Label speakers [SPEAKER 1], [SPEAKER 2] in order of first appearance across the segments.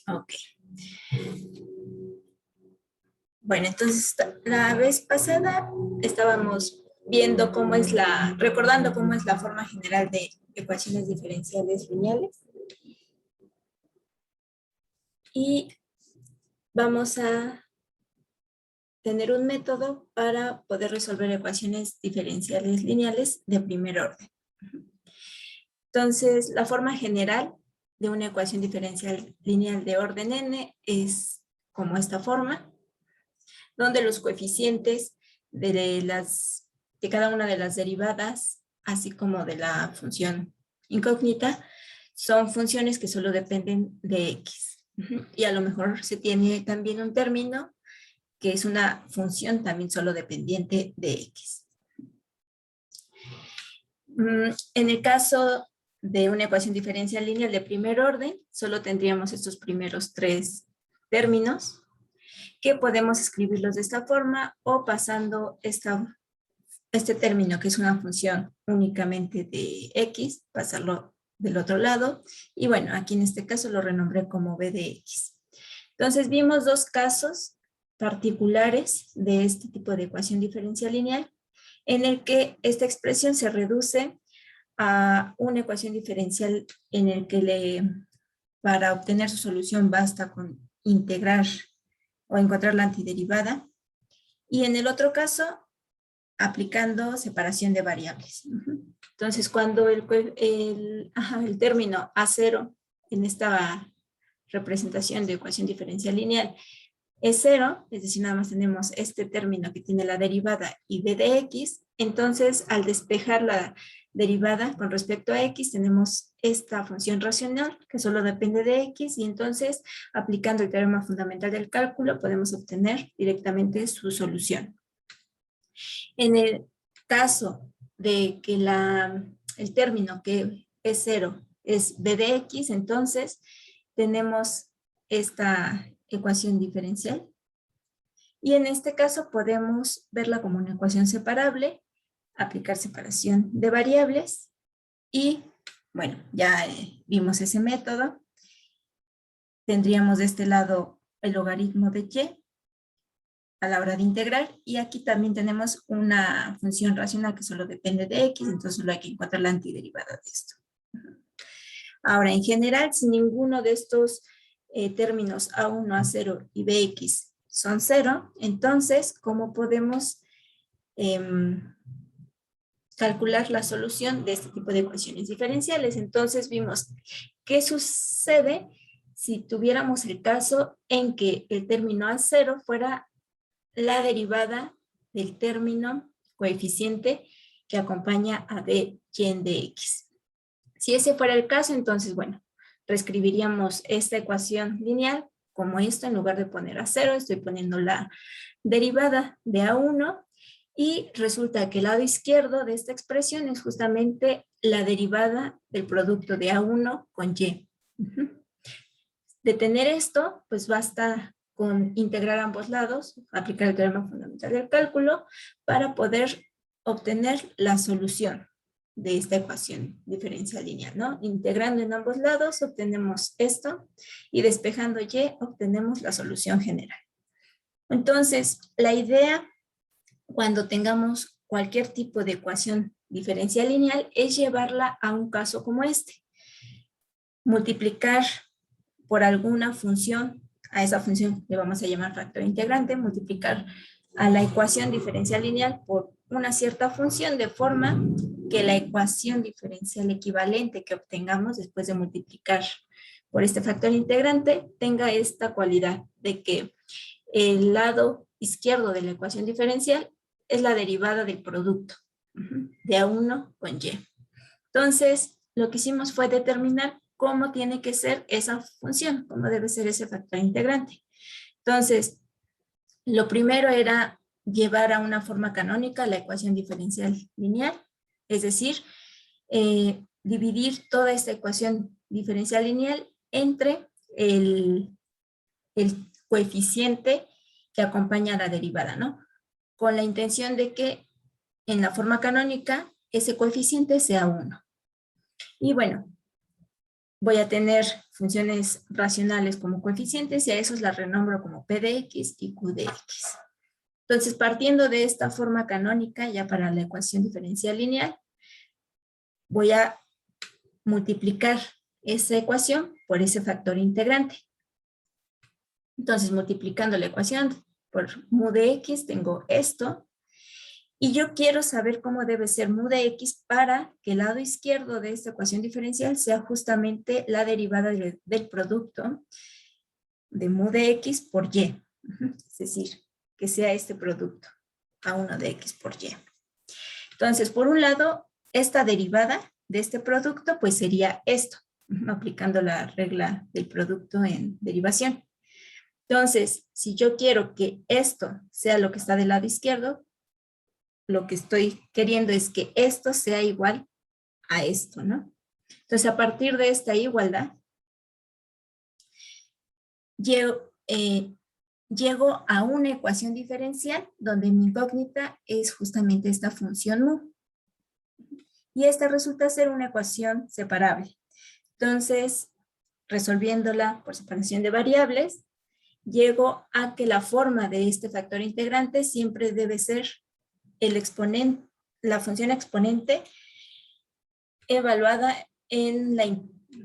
[SPEAKER 1] Ok. Bueno, entonces la vez pasada estábamos viendo recordando cómo es la forma general de ecuaciones diferenciales lineales. Y vamos a tener un método para poder resolver ecuaciones diferenciales lineales de primer orden. Entonces, la forma general de una ecuación diferencial lineal de orden n es como esta forma, donde los coeficientes de cada una de las derivadas, así como de la función incógnita, son funciones que solo dependen de x. Y a lo mejor se tiene también un término que es una función también solo dependiente de x. En el caso de una ecuación diferencial lineal de primer orden, solo tendríamos estos primeros tres términos, que podemos escribirlos de esta forma o pasando este término, que es una función únicamente de x, pasarlo del otro lado. Y bueno, aquí en este caso lo renombré como b de x. Entonces vimos dos casos particulares de este tipo de ecuación diferencial lineal, en el que esta expresión se reduce a una ecuación diferencial en el que para obtener su solución basta con integrar o encontrar la antiderivada. Y en el otro caso, aplicando separación de variables. Entonces, cuando el término A0 en esta representación de ecuación diferencial lineal es 0, es decir, nada más tenemos este término que tiene la derivada y b de x, entonces al despejar la derivada con respecto a x tenemos esta función racional que solo depende de x, y entonces aplicando el teorema fundamental del cálculo podemos obtener directamente su solución. En el caso de que el término que es 0 es b de x, entonces tenemos esta ecuación diferencial. Y en este caso podemos verla como una ecuación separable, aplicar separación de variables y, bueno, ya vimos ese método. Tendríamos de este lado el logaritmo de y a la hora de integrar, y aquí también tenemos una función racional que solo depende de x, entonces solo hay que encontrar la antiderivada de esto. Ahora, en general, si ninguno de estos términos A1, A0 y Bx son 0, entonces, ¿cómo podemos calcular la solución de este tipo de ecuaciones diferenciales? Entonces vimos qué sucede si tuviéramos el caso en que el término A0 fuera la derivada del término coeficiente que acompaña a d y en dx. Si ese fuera el caso, entonces, bueno, reescribiríamos esta ecuación lineal como esto. En lugar de poner A0, estoy poniendo la derivada de A1, y resulta que el lado izquierdo de esta expresión es justamente la derivada del producto de A1 con y. De tener esto, pues basta con integrar ambos lados, aplicar el teorema fundamental del cálculo para poder obtener la solución de esta ecuación diferencial lineal, ¿no? Integrando en ambos lados obtenemos esto, y despejando y obtenemos la solución general. Entonces, la idea cuando tengamos cualquier tipo de ecuación diferencial lineal es llevarla a un caso como este. Multiplicar por alguna función, a esa función le vamos a llamar factor integrante, multiplicar a la ecuación diferencial lineal por una cierta función, de forma que la ecuación diferencial equivalente que obtengamos después de multiplicar por este factor integrante tenga esta cualidad de que el lado izquierdo de la ecuación diferencial es la derivada del producto de A1 con Y. Entonces, lo que hicimos fue determinar cómo tiene que ser esa función, cómo debe ser ese factor integrante. Entonces, lo primero era llevar a una forma canónica la ecuación diferencial lineal, es decir, dividir toda esta ecuación diferencial lineal entre el coeficiente que acompaña a la derivada, ¿no? Con la intención de que en la forma canónica ese coeficiente sea 1. Y bueno, voy a tener funciones racionales como coeficientes y a esos las renombro como P de X y Q de X. Entonces, partiendo de esta forma canónica, ya para la ecuación diferencial lineal, voy a multiplicar esa ecuación por ese factor integrante. Entonces, multiplicando la ecuación por mu de X, tengo esto. Y yo quiero saber cómo debe ser mu de X para que el lado izquierdo de esta ecuación diferencial sea justamente la derivada del producto de mu de X por Y. Es decir, que sea este producto, A1 de X por Y. Entonces, por un lado, esta derivada de este producto, pues sería esto, aplicando la regla del producto en derivación. Entonces, si yo quiero que esto sea lo que está del lado izquierdo, lo que estoy queriendo es que esto sea igual a esto, ¿no? Entonces, a partir de esta igualdad, llego a una ecuación diferencial donde mi incógnita es justamente esta función mu. Y esta resulta ser una ecuación separable. Entonces, resolviéndola por separación de variables, llego a que la forma de este factor integrante siempre debe ser el exponente, la función exponente evaluada en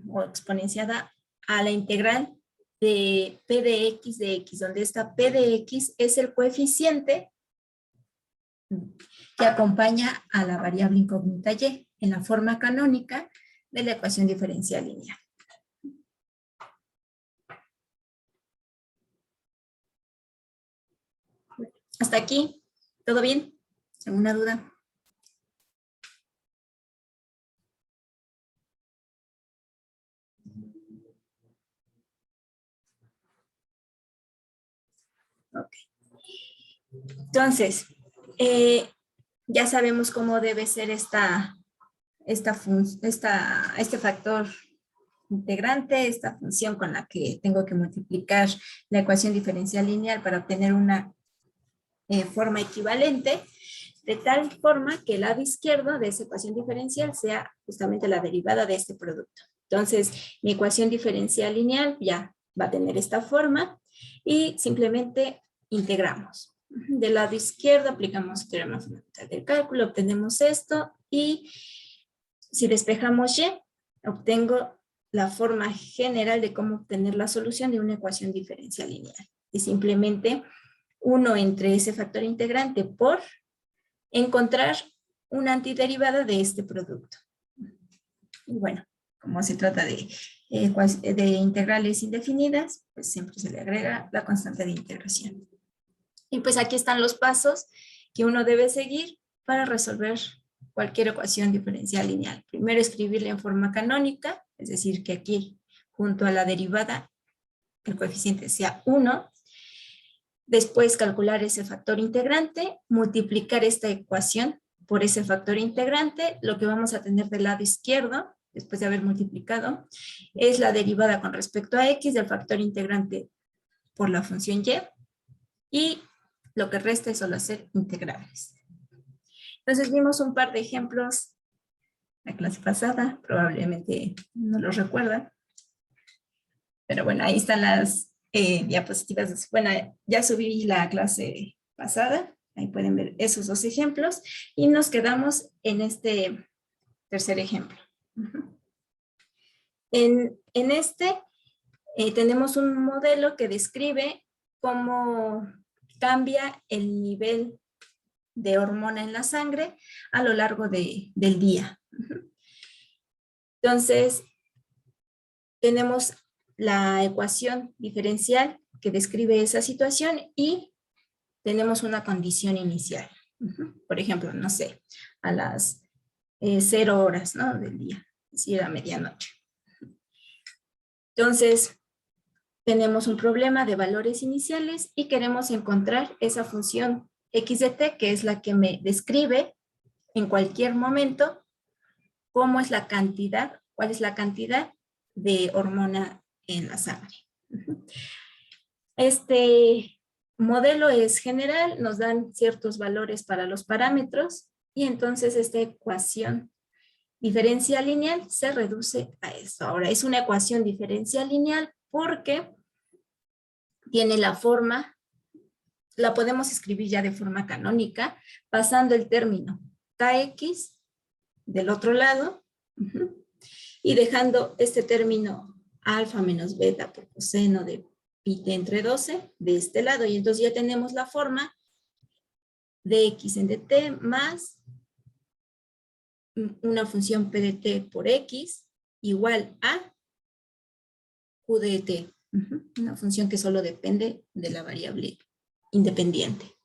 [SPEAKER 1] o exponenciada a la integral de P de X, donde esta P de X es el coeficiente que acompaña a la variable incógnita Y en la forma canónica de la ecuación diferencial lineal. Hasta aquí, ¿todo bien? ¿Alguna duda? Ok. Entonces, ya sabemos cómo debe ser este factor integrante, esta función con la que tengo que multiplicar la ecuación diferencial lineal para obtener una forma equivalente, de tal forma que el lado izquierdo de esa ecuación diferencial sea justamente la derivada de este producto. Entonces, mi ecuación diferencial lineal ya va a tener esta forma y simplemente integramos. Del lado izquierdo aplicamos el teorema fundamental del cálculo, obtenemos esto y si despejamos Y, obtengo la forma general de cómo obtener la solución de una ecuación diferencial lineal. Y simplemente 1 entre ese factor integrante por encontrar una antiderivada de este producto. Y bueno, como se trata de integrales indefinidas, pues siempre se le agrega la constante de integración. Y pues aquí están los pasos que uno debe seguir para resolver cualquier ecuación diferencial lineal. Primero escribirla en forma canónica, es decir, que aquí junto a la derivada el coeficiente sea 1. Después calcular ese factor integrante, multiplicar esta ecuación por ese factor integrante. Lo que vamos a tener del lado izquierdo, después de haber multiplicado, es la derivada con respecto a X del factor integrante por la función Y. Y lo que resta es solo hacer integrales. Entonces vimos un par de ejemplos la clase pasada, probablemente no los recuerdan. Pero bueno, ahí están las diapositivas. Bueno, ya subí la clase pasada, ahí pueden ver esos dos ejemplos y nos quedamos en este tercer ejemplo. En este tenemos un modelo que describe cómo cambia el nivel de hormona en la sangre a lo largo del día. Entonces, tenemos la ecuación diferencial que describe esa situación y tenemos una condición inicial. Por ejemplo, no sé, a las 0 horas, ¿no? Del día, es decir, a medianoche. Entonces, tenemos un problema de valores iniciales y queremos encontrar esa función x de t, que es la que me describe en cualquier momento cómo es la cantidad, cuál es la cantidad de hormona en la sangre. Este modelo es general, nos dan ciertos valores para los parámetros y entonces esta ecuación diferencial lineal se reduce a esto. Ahora, es una ecuación diferencial lineal porque tiene la forma, la podemos escribir ya de forma canónica, pasando el término kx del otro lado, y dejando este término alfa menos beta por coseno de pi t entre 12 de este lado. Y entonces ya tenemos la forma de x en dt más una función p de t por x igual a q de t. Una función que solo depende de la variable independiente.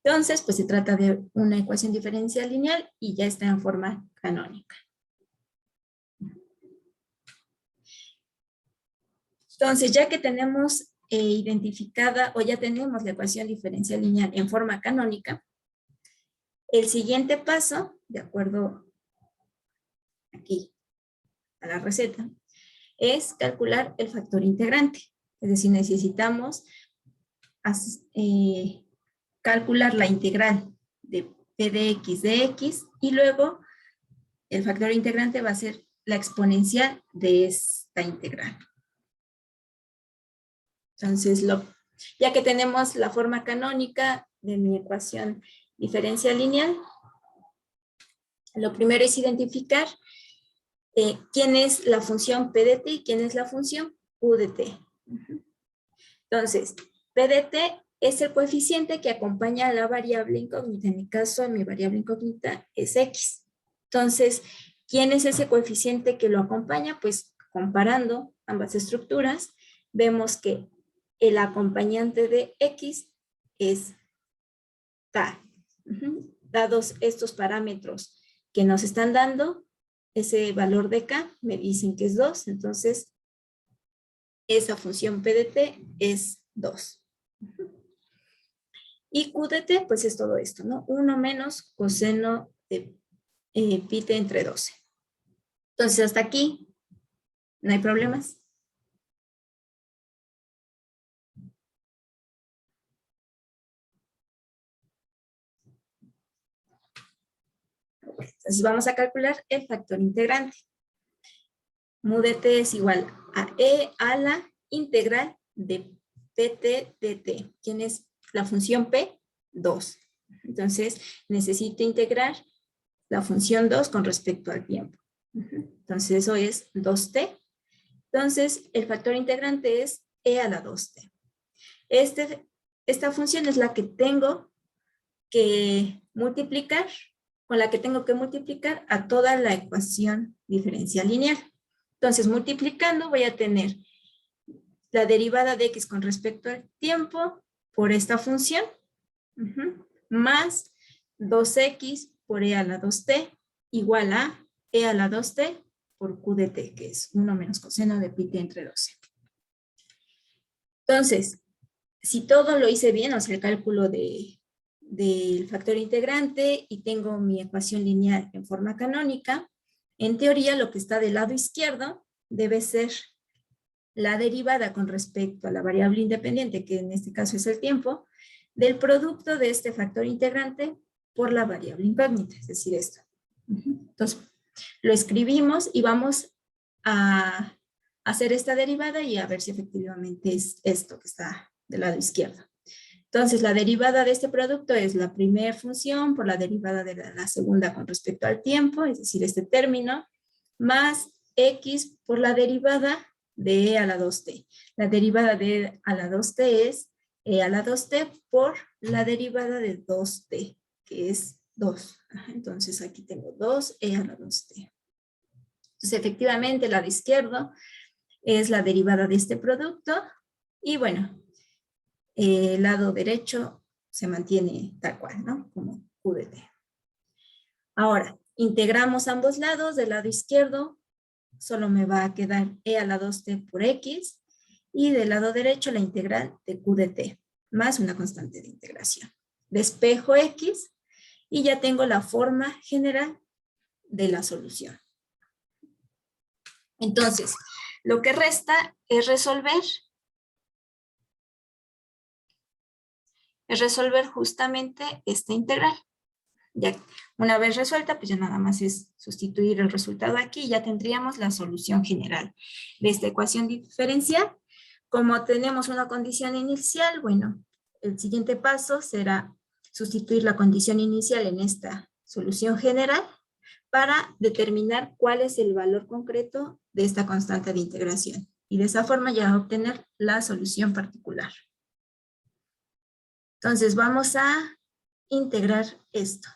[SPEAKER 1] Entonces, pues se trata de una ecuación diferencial lineal y ya está en forma canónica. Entonces, ya que tenemos identificada o ya tenemos la ecuación diferencial lineal en forma canónica, el siguiente paso, de acuerdo aquí a la receta, es calcular el factor integrante. Es decir, necesitamos calcular la integral de p de x y luego el factor integrante va a ser la exponencial de esta integral. Entonces, ya que tenemos la forma canónica de mi ecuación diferencial lineal, lo primero es identificar quién es la función p de t y quién es la función q de t. Entonces, p de t es el coeficiente que acompaña a la variable incógnita. En mi caso, mi variable incógnita es x. Entonces, ¿quién es ese coeficiente que lo acompaña? Pues comparando ambas estructuras, vemos que el acompañante de x es k. Dados estos parámetros que nos están dando, ese valor de k me dicen que es 2, entonces esa función p de t es 2. Y q de t, pues es todo esto, ¿no? 1 menos coseno de pi t entre 12. Entonces, hasta aquí, ¿no hay problemas? Entonces, vamos a calcular el factor integrante. Mu de t es igual a e a la integral de pt de t. ¿Quién es la función p? 2. Entonces, necesito integrar la función 2 con respecto al tiempo. Entonces, eso es 2t. Entonces, el factor integrante es e a la 2t. Esta función es la que tengo que multiplicar, con la que tengo que multiplicar a toda la ecuación diferencial lineal. Entonces, multiplicando voy a tener la derivada de x con respecto al tiempo por esta función, más 2x por e a la 2t igual a e a la 2t por q de t, que es 1 menos coseno de pi t entre 12. Entonces, si todo lo hice bien, o sea, el cálculo del factor integrante y tengo mi ecuación lineal en forma canónica, en teoría lo que está del lado izquierdo debe ser la derivada con respecto a la variable independiente, que en este caso es el tiempo, del producto de este factor integrante por la variable incógnita, es decir, esto. Entonces, lo escribimos y vamos a hacer esta derivada y a ver si efectivamente es esto que está del lado izquierdo. Entonces, la derivada de este producto es la primera función por la derivada de la segunda con respecto al tiempo, es decir, este término, más x por la derivada de e a la 2t. La derivada de e a la 2t es e a la 2t por la derivada de 2t, que es 2. Entonces, aquí tengo 2 e a la 2t. Entonces, efectivamente, el lado izquierdo es la derivada de este producto y bueno, el lado derecho se mantiene tal cual, ¿no? Como q de t. Ahora, integramos ambos lados. Del lado izquierdo solo me va a quedar e a la 2t por x y del lado derecho la integral de q de t más una constante de integración. Despejo x y ya tengo la forma general de la solución. Entonces, lo que resta es resolver justamente esta integral. Ya una vez resuelta, pues ya nada más es sustituir el resultado aquí y ya tendríamos la solución general de esta ecuación diferencial. Como tenemos una condición inicial, bueno, el siguiente paso será sustituir la condición inicial en esta solución general para determinar cuál es el valor concreto de esta constante de integración. Y de esa forma ya obtener la solución particular. Entonces vamos a integrar esto.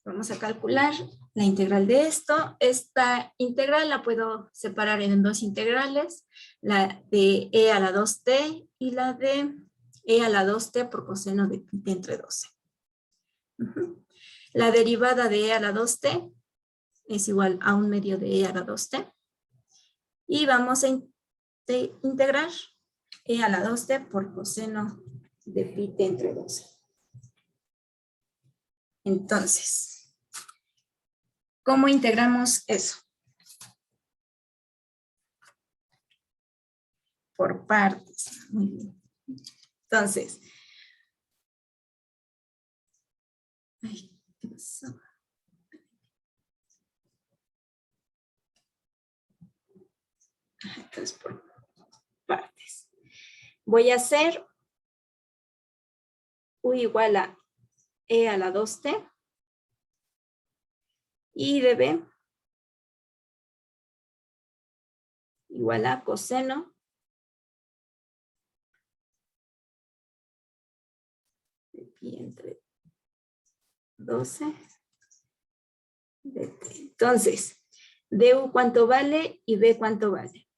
[SPEAKER 1] Vamos a calcular la integral de esto. Esta integral la puedo separar en dos integrales, la de e a la 2t y la de e a la 2t por coseno de pi entre 12. La derivada de e a la 2t es igual a 1/2 de e a la 2t. Y vamos a integrar e a la 2t por coseno de pi entre 12. Entonces, ¿cómo integramos eso? Por partes. Muy bien. Entonces, ay, ¿qué pasó? Entonces, por partes. Voy a hacer u igual a e a la 2t y de b igual a coseno de pi entre 12 de t. Entonces, du cuánto vale y b cuánto vale.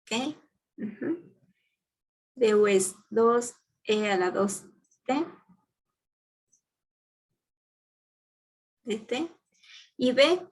[SPEAKER 1] ¿Ok? Du es 2e a la 2t de t. Y b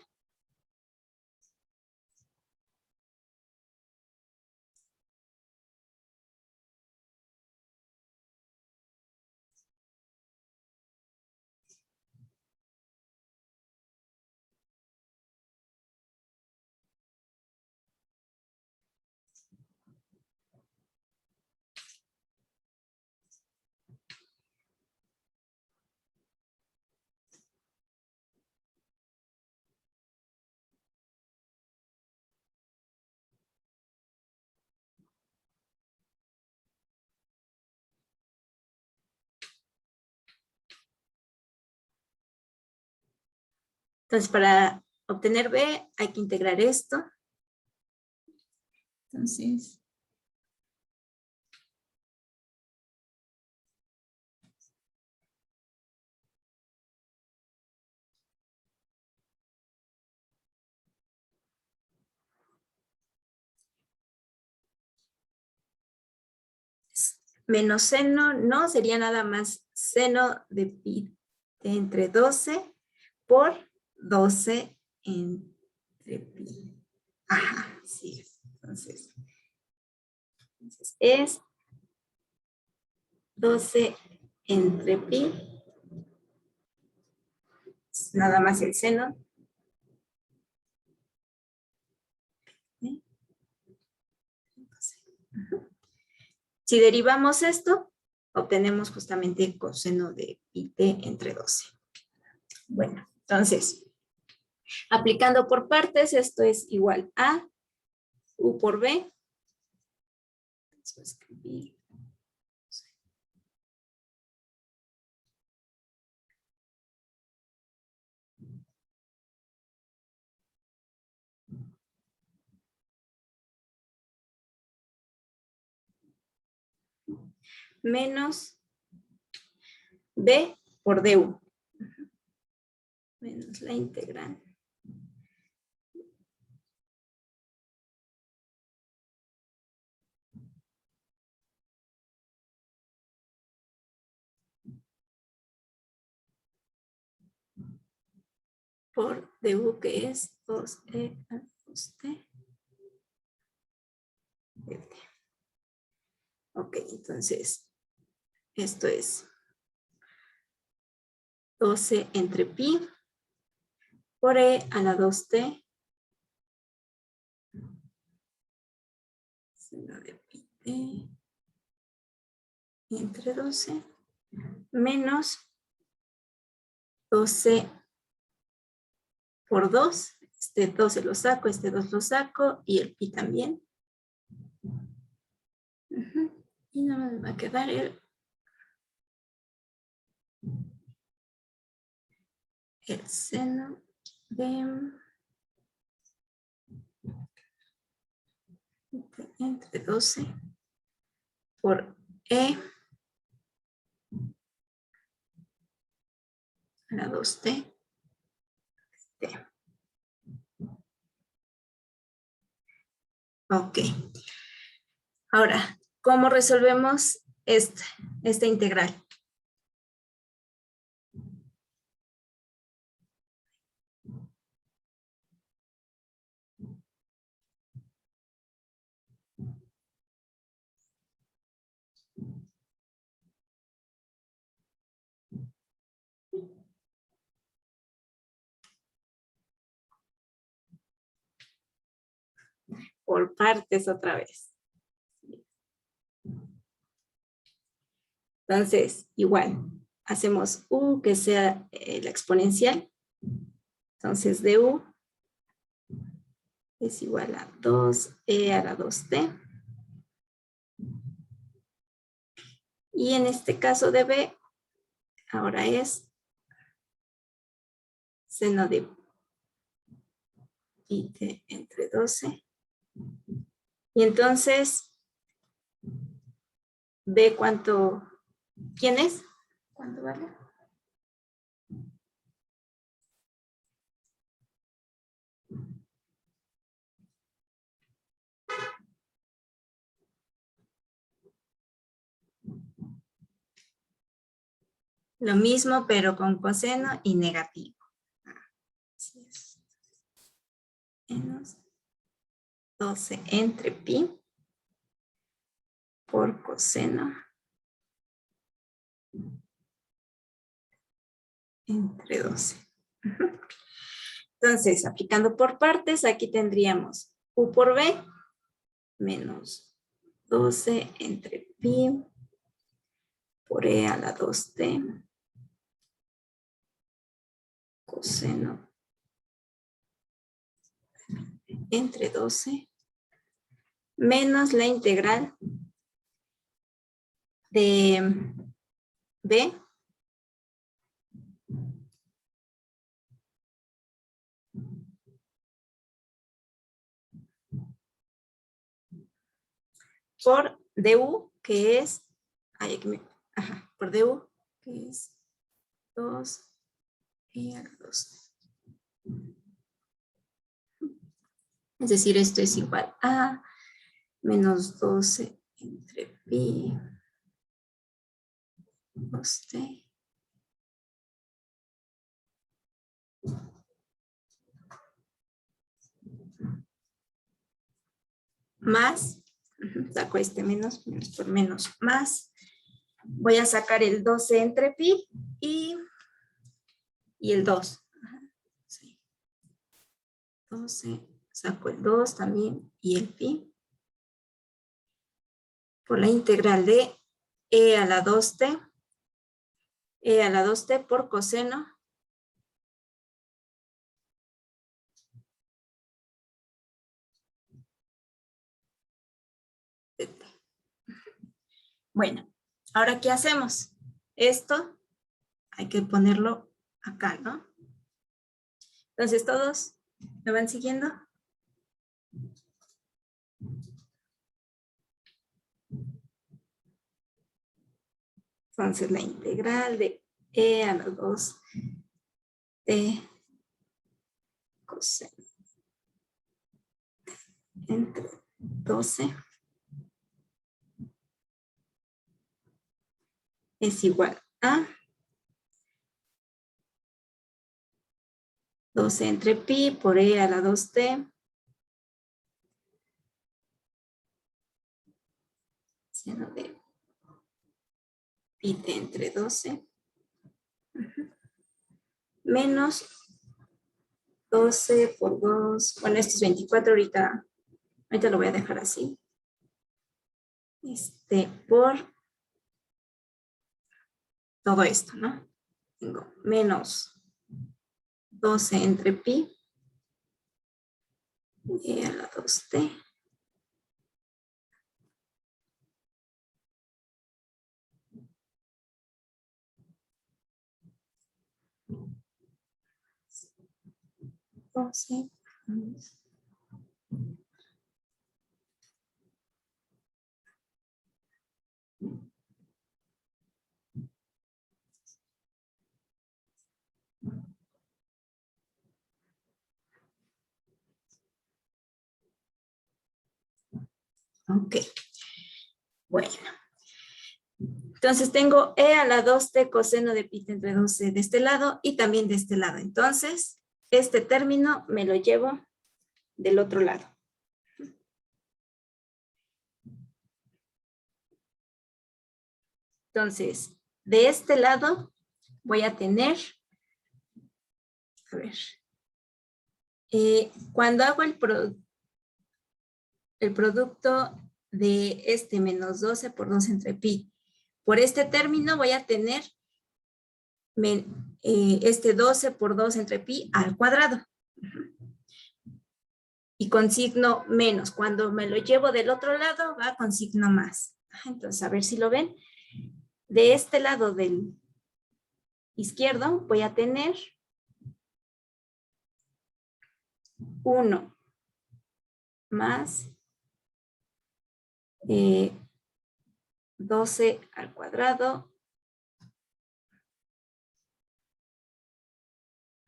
[SPEAKER 1] Entonces, para obtener b hay que integrar esto. Entonces, menos seno, no, sería nada más seno de pi entre 12 por 12 entre pi. Ajá, sí. Entonces es 12 entre pi, nada más el seno. Si derivamos esto, obtenemos justamente coseno de pi t entre 12. Bueno, entonces, aplicando por partes, esto es igual a u por b. Vamos a escribir. Menos b por du. Menos la integral. Por du, que es 2e a 2t. Ok, entonces Esto es 12 entre pi por e a la 2t seno de pi t entre 12 menos 12 por 2. Este 12 lo saco, este 2 lo saco y el pi también. Y nada más me va a quedar el seno de entre 12 por e a la 2t. Ok. Ahora, ¿cómo resolvemos esta integral? Por partes otra vez. Entonces, igual, hacemos u que sea la exponencial. Entonces, de u es igual a 2e a la 2t. Y en este caso de b, ahora es seno de pi t entre 12. Y entonces, b cuánto, ¿quién es? ¿Cuánto vale? Lo mismo, pero con coseno y negativo. Así es. Menos 12 entre pi por coseno entre 12. Entonces, aplicando por partes, aquí tendríamos u por b menos 12 entre pi por e a la 2t coseno entre 12 menos la integral de b por du, que es, por du, que es 2 e a la 2. Es decir, esto es igual a menos 12 entre pi 2t más, saco este menos por menos, más, voy a sacar el 12 entre pi y el 2. Sí. 12, saco el 2 también y el pi por la integral de e a la 2t, por coseno de t. Bueno, ahora ¿qué hacemos? Esto hay que ponerlo acá, ¿no? Entonces, ¿todos me van siguiendo? Entonces, la integral de e a la 2 t coseno entre 12 es igual a 12 entre pi por e a la 2t seno de pi t entre 12 menos 12 por 2, bueno, esto es 24, ahorita lo voy a dejar así. Por todo esto, ¿no? Tengo menos 12 entre pi a la 2t. Ok, bueno. Entonces tengo e a la 2t coseno de pi entre 12 de este lado y también de este lado. Entonces, este término me lo llevo del otro lado. Entonces, de este lado voy a tener, a ver, cuando hago el producto de este menos 12 por 2 entre pi, por este término voy a tener este 12 por 2 entre pi al cuadrado. Y con signo menos. Cuando me lo llevo del otro lado, va con signo más. Entonces, a ver si lo ven. De este lado del izquierdo voy a tener 1 más 12 al cuadrado.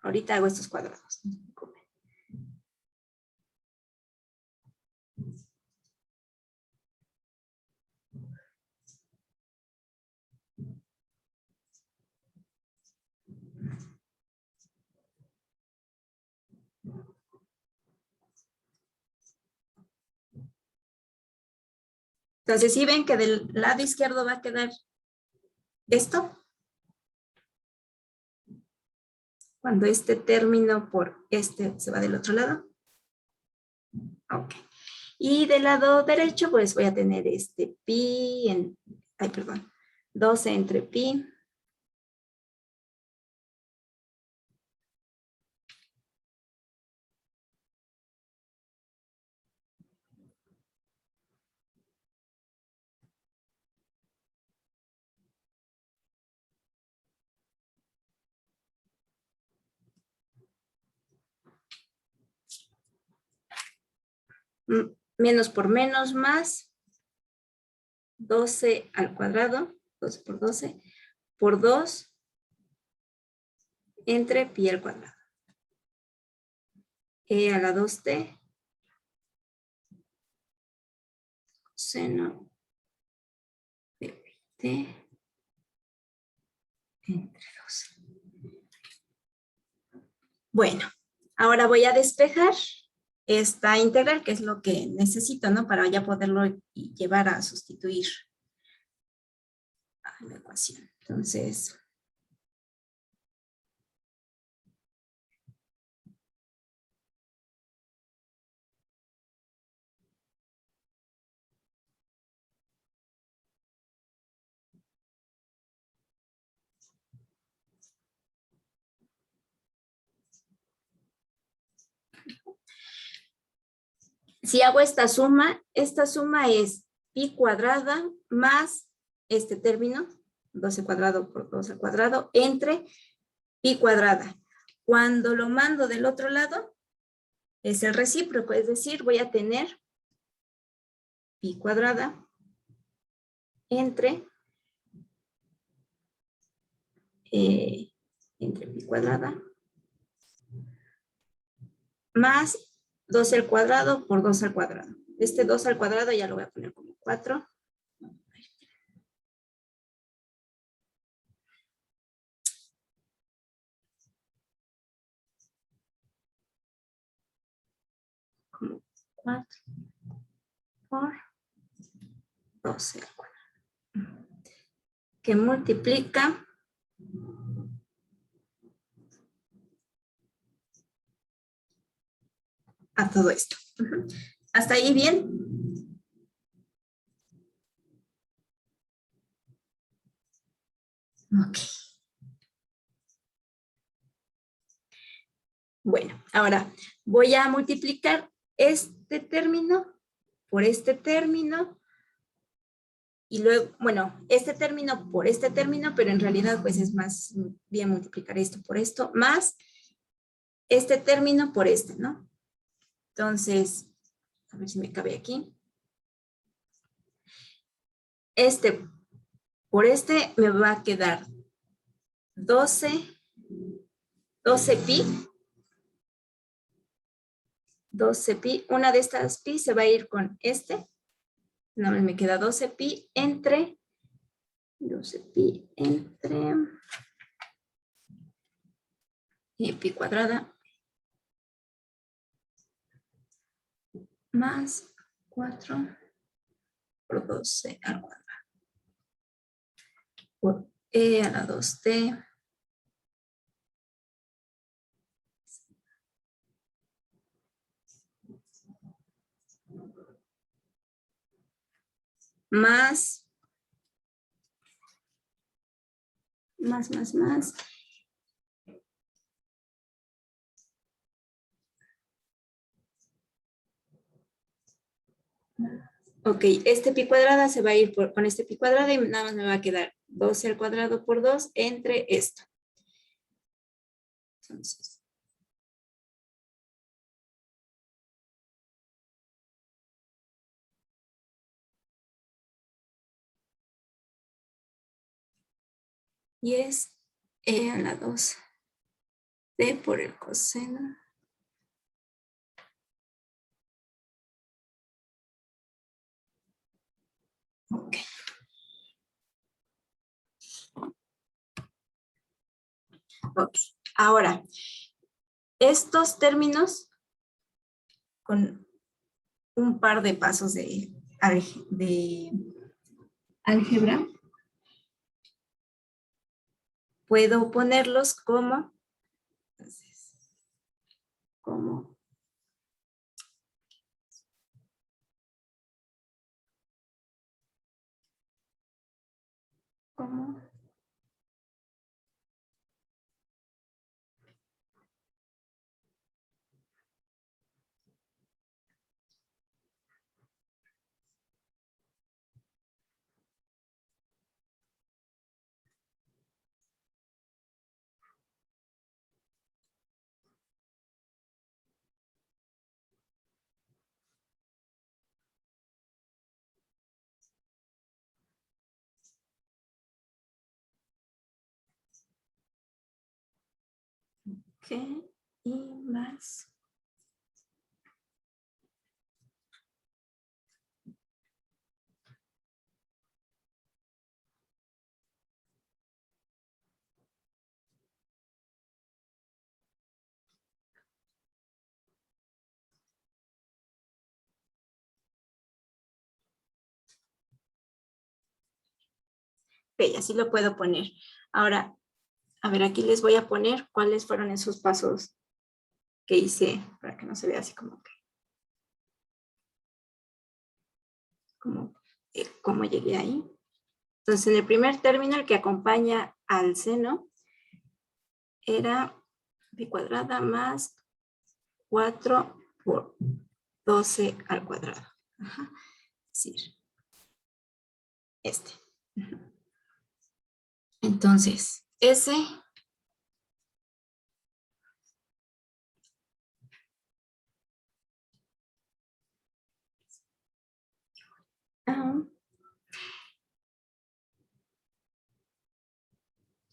[SPEAKER 1] Ahorita hago estos cuadrados. Entonces, ¿sí ven que del lado izquierdo va a quedar esto? Cuando este término por este se va del otro lado. Ok. Y del lado derecho, pues voy a tener este pi, 12 entre pi. Menos por menos más 12 al cuadrado, 12 por 2 entre pi al cuadrado. E a la 2t coseno de pi t entre 12. Bueno, ahora voy a despejar esta integral, que es lo que necesito, ¿no? Para ya poderlo llevar a sustituir a la ecuación. Entonces, si hago esta suma es pi cuadrada más este término, 12 cuadrado por 2 al cuadrado, entre pi cuadrada. Cuando lo mando del otro lado, es el recíproco, es decir, voy a tener pi cuadrada entre pi cuadrada más 12 al cuadrado por 2 al cuadrado. Este 2 al cuadrado ya lo voy a poner como 4. Como 4 por 12 al cuadrado. que multiplica a todo esto. ¿Hasta ahí bien? Ok. Bueno, ahora voy a multiplicar este término por este término y luego, bueno, este término por este término, pero en realidad pues es más bien multiplicar esto por esto, más este término por este, ¿no? Entonces, a ver si me cabe aquí. Este por este me va a quedar 12 pi. 12 pi. Una de estas pi se va a ir con este. No, me queda 12 pi entre 12 pi entre pi cuadrada más 4 por 12 al cuadrado por e a la 2t más ok, este pi cuadrada se va a ir con este pi cuadrada y nada más me va a quedar 12 al cuadrado por 2 entre esto. Entonces, y es e a la 2 t por el coseno. Ok. Ok, ahora, estos términos con un par de pasos de álgebra, puedo ponerlos como, entonces, como que y más. Ok, así lo puedo poner. Ahora, a ver, aquí les voy a poner cuáles fueron esos pasos que hice para que no se vea así como que, cómo llegué ahí. Entonces, en el primer término, el que acompaña al seno, era pi cuadrada más 4 por 12 al cuadrado. Ajá. Es decir, este. Entonces, ese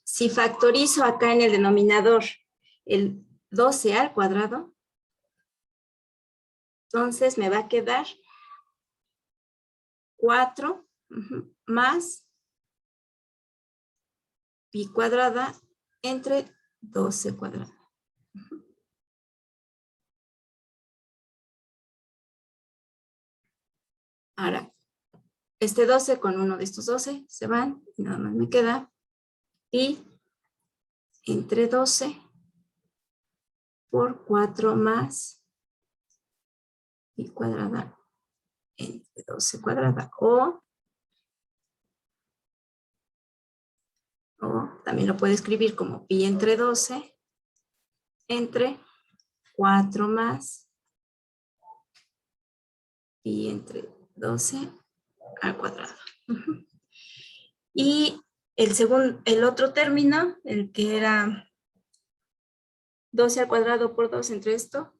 [SPEAKER 1] si factorizo acá en el denominador el 12 al cuadrado, entonces me va a quedar 4 más pi cuadrada entre 12 cuadrado. Ahora, este 12 con uno de estos 12 se van, y nada más me queda pi entre 12 por 4 más pi cuadrada entre 12 cuadrada, o también lo puedo escribir como pi entre 12 entre 4 más pi entre 12 al cuadrado. Y el otro término, el que era 12 al cuadrado por 2 entre esto,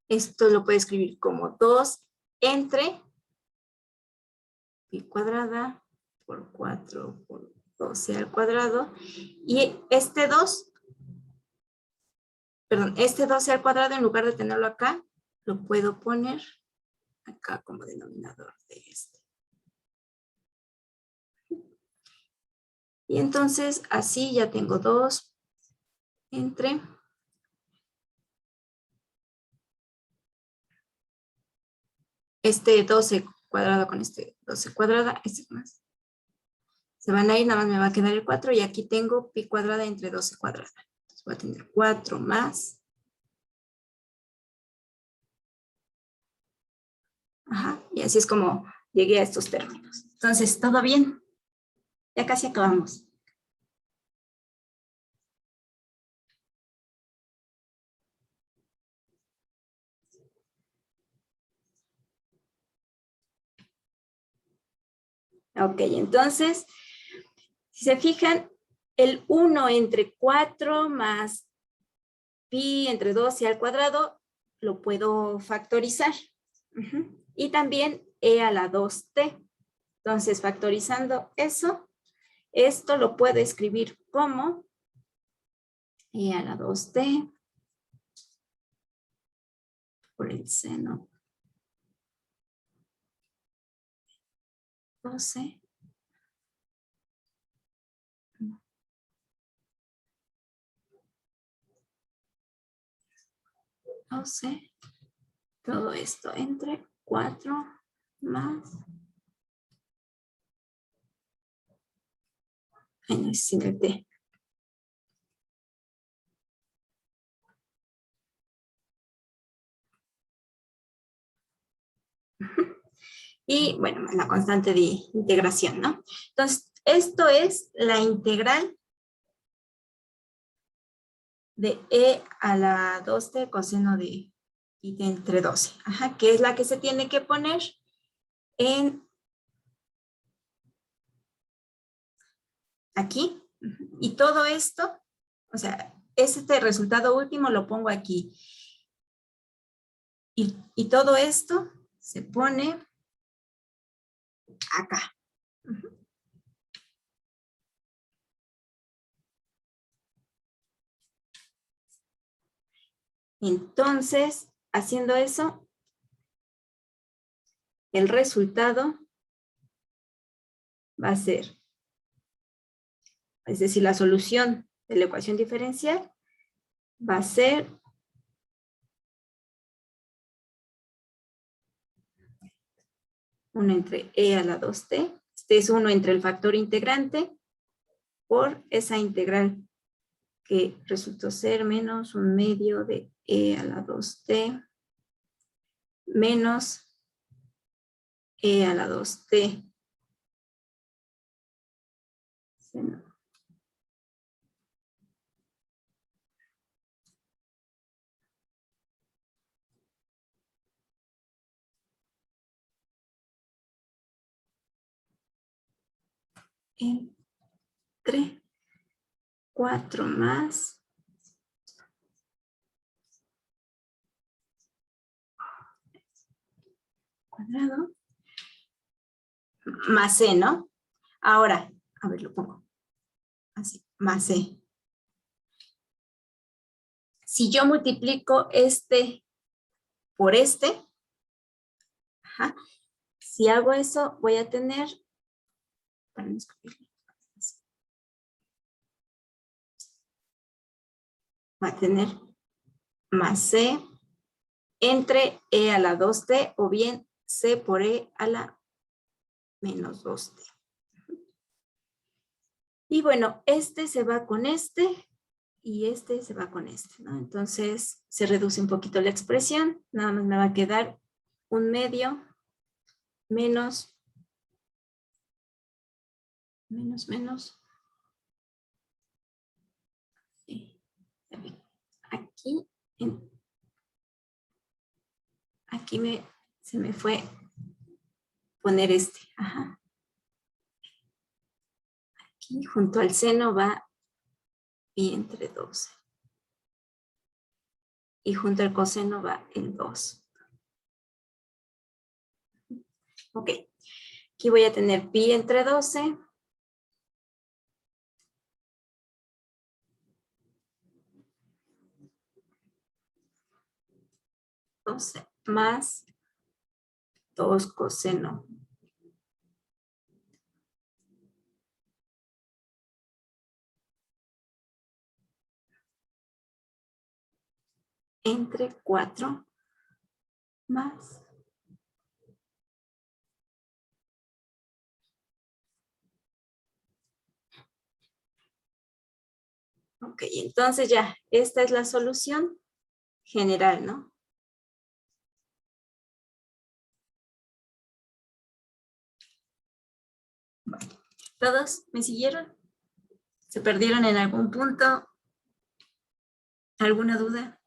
[SPEAKER 1] esto lo puedo escribir como 2 entre pi cuadrada por 4 por 12 al cuadrado. Y este 12 al cuadrado, en lugar de tenerlo acá, lo puedo poner acá como denominador de este. Y entonces así ya tengo 2 entre este 12 cuadrado con este 12 cuadrada, este más. Se van a ir, nada más me va a quedar el 4 y aquí tengo pi cuadrada entre 12 cuadrada. Entonces voy a tener 4 más. Ajá, y así es como llegué a estos términos. Entonces, ¿todo bien? Ya casi acabamos. Ok, entonces, si se fijan, el 1 entre 4 más pi entre 12 al cuadrado, lo puedo factorizar. Y también e a la 2t. Entonces, factorizando eso, esto lo puedo escribir como e a la 2t por el seno 12 12, todo esto entre 4 más, no es sin el t. Y bueno, la constante de integración, ¿no? Entonces, esto es la integral de e a la 2t coseno de pi entre 12, que es la que se tiene que poner en aquí. Y todo esto, o sea, este resultado último lo pongo aquí. Y todo esto se pone acá. Entonces, haciendo eso, el resultado va a ser, es decir, la solución de la ecuación diferencial va a ser uno entre e a la 2t. Este es 1 entre el factor integrante por esa integral que resultó ser menos 1/2 de e a la 2t menos e a la 2t entre 4 más cuadrado más c, ¿no? Ahora, a ver, lo pongo así, más c. Si yo multiplico este por este, Ajá. Si hago eso, voy a tener, para no escribirlo, va a tener más C entre E a la 2T o bien C por E a la menos 2T. Y bueno, este se va con este y este se va con este, ¿no? Entonces se reduce un poquito la expresión, nada más me va a quedar un medio menos, menos. Aquí, aquí se me fue poner este. Ajá. Aquí junto al seno va pi entre 12. Y junto al coseno va el 2. Ok. Aquí voy a tener pi entre 12. Más 2 coseno entre 4 más. Ok, entonces ya, esta es la solución general, ¿no? Bueno, ¿todos me siguieron? ¿Se perdieron en algún punto? ¿Alguna duda?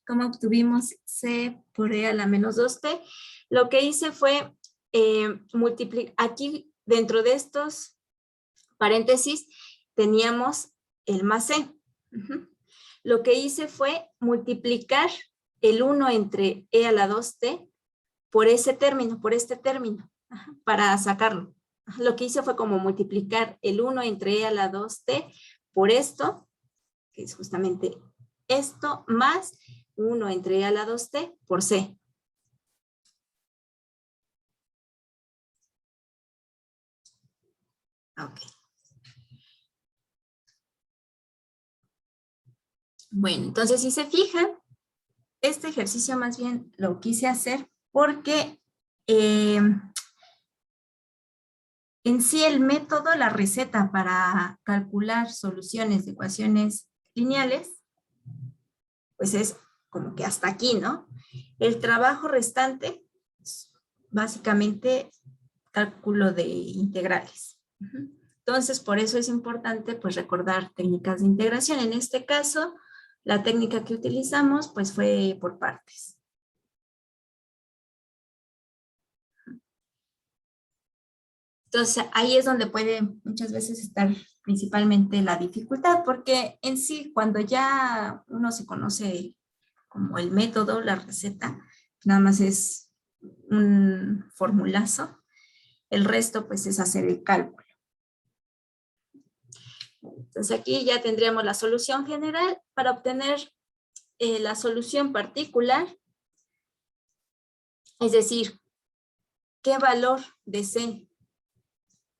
[SPEAKER 1] ¿Cómo obtuvimos C por E a la menos 2T? Lo que hice fue multiplicar, aquí dentro de estos paréntesis teníamos el más C. Lo que hice fue multiplicar el 1 entre E a la 2T por ese término, por este término, para sacarlo. Lo que hice fue como multiplicar el 1 entre E a la 2T por esto, que es justamente esto, más 1 entre E a la 2T por C. Ok. Bueno, entonces si se fijan, este ejercicio más bien lo quise hacer porque en sí el método, la receta para calcular soluciones de ecuaciones lineales, pues es como que hasta aquí, ¿no? El trabajo restante, básicamente cálculo de integrales. Entonces, por eso es importante pues recordar técnicas de integración. En este caso, la técnica que utilizamos pues fue por partes. Entonces, ahí es donde puede muchas veces estar principalmente la dificultad, porque en sí, cuando ya uno se conoce como el método, la receta, nada más es un formulazo, el resto pues es hacer el cálculo. Entonces aquí ya tendríamos la solución general. Para obtener la solución particular, es decir, qué valor de C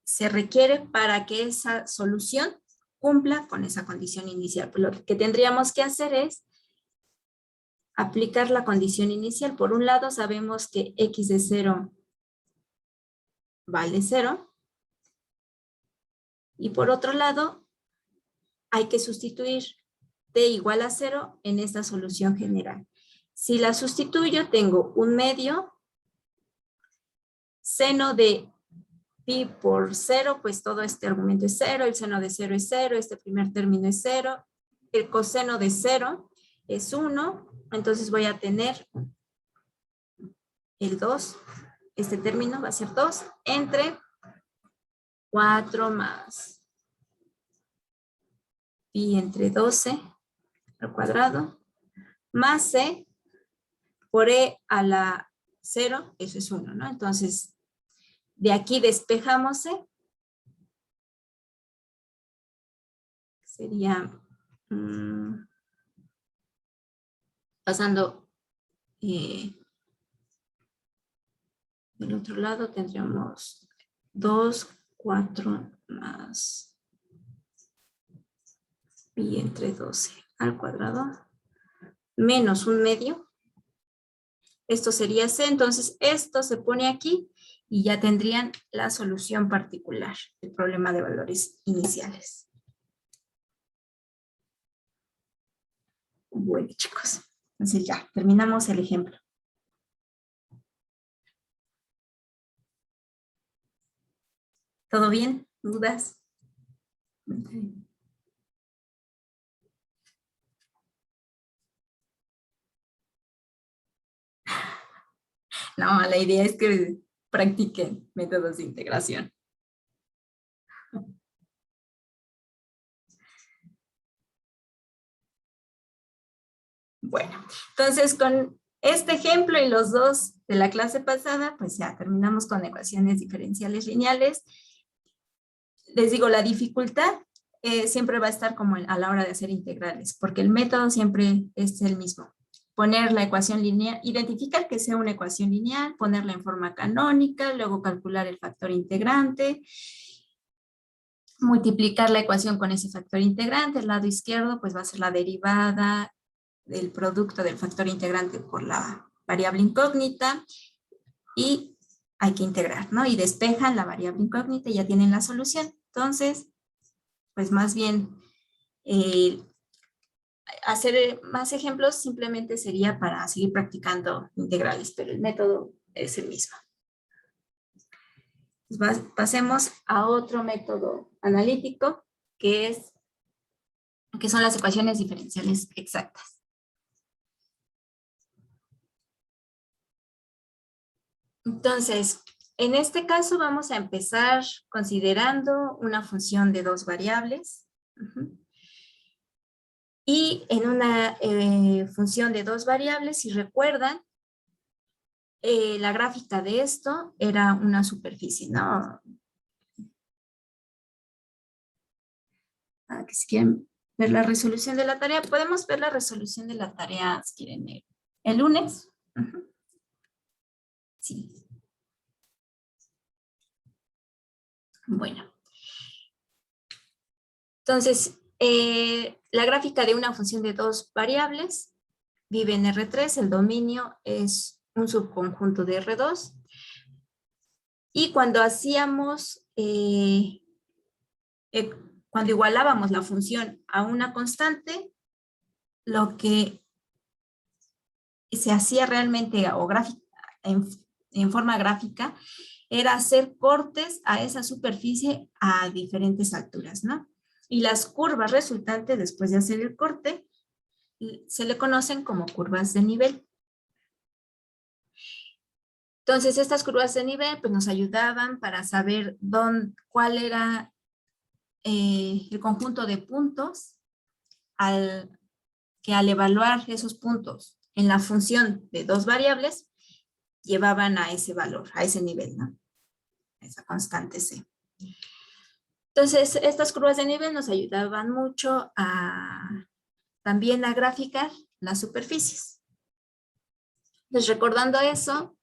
[SPEAKER 1] se requiere para que esa solución cumpla con esa condición inicial. Pues lo que tendríamos que hacer es aplicar la condición inicial. Por un lado, sabemos que x de 0 vale 0. Y por otro lado, hay que sustituir t igual a 0 en esta solución general. Si la sustituyo, tengo un medio seno de pi por 0, pues todo este argumento es 0, el seno de 0 es 0, este primer término es 0, el coseno de 0 es 1, entonces voy a tener el 2, este término va a ser 2, entre 4 más pi entre 12 al cuadrado, más c por e a la 0, eso es 1, ¿no? Entonces, de aquí despejamos c, sería pasando Del otro lado tendríamos 2, 4 más pi entre 12 al cuadrado menos un medio. Esto sería C, entonces esto se pone aquí y ya tendrían la solución particular del problema de valores iniciales. Bueno, chicos, entonces ya terminamos el ejemplo. ¿Todo bien? ¿Dudas? No, la idea es que practiquen métodos de integración. Bueno, entonces con este ejemplo y los dos de la clase pasada, pues ya terminamos con ecuaciones diferenciales lineales. Les digo, la dificultad siempre va a estar como a la hora de hacer integrales, porque el método siempre es el mismo. Poner la ecuación lineal, identificar que sea una ecuación lineal, ponerla en forma canónica, luego calcular el factor integrante, multiplicar la ecuación con ese factor integrante. El lado izquierdo pues va a ser la derivada del producto del factor integrante por la variable incógnita y hay que integrar, ¿no? Y despejan la variable incógnita y ya tienen la solución. Entonces, pues más bien hacer más ejemplos simplemente sería para seguir practicando integrales, pero el método es el mismo. Pues pasemos a otro método analítico que son las ecuaciones diferenciales exactas. Entonces, en este caso vamos a empezar considerando una función de dos variables. Y en una función de dos variables, si recuerdan, la gráfica de esto era una superficie, ¿no? Si quieren ver la resolución de la tarea, podemos ver la resolución de la tarea, si quieren, el lunes. Sí. Bueno. Entonces, la gráfica de una función de dos variables vive en R3, el dominio es un subconjunto de R2. Y cuando hacíamos, cuando igualábamos la función a una constante, lo que se hacía realmente o en forma gráfica era hacer cortes a esa superficie a diferentes alturas, ¿no? Y las curvas resultantes después de hacer el corte se le conocen como curvas de nivel. Entonces, estas curvas de nivel pues, nos ayudaban para saber cuál era el conjunto de puntos que al evaluar esos puntos en la función de dos variables, llevaban a ese valor, a ese nivel, ¿no? Esa constante C. Entonces, estas curvas de nivel nos ayudaban mucho también a graficar las superficies. Entonces, recordando eso,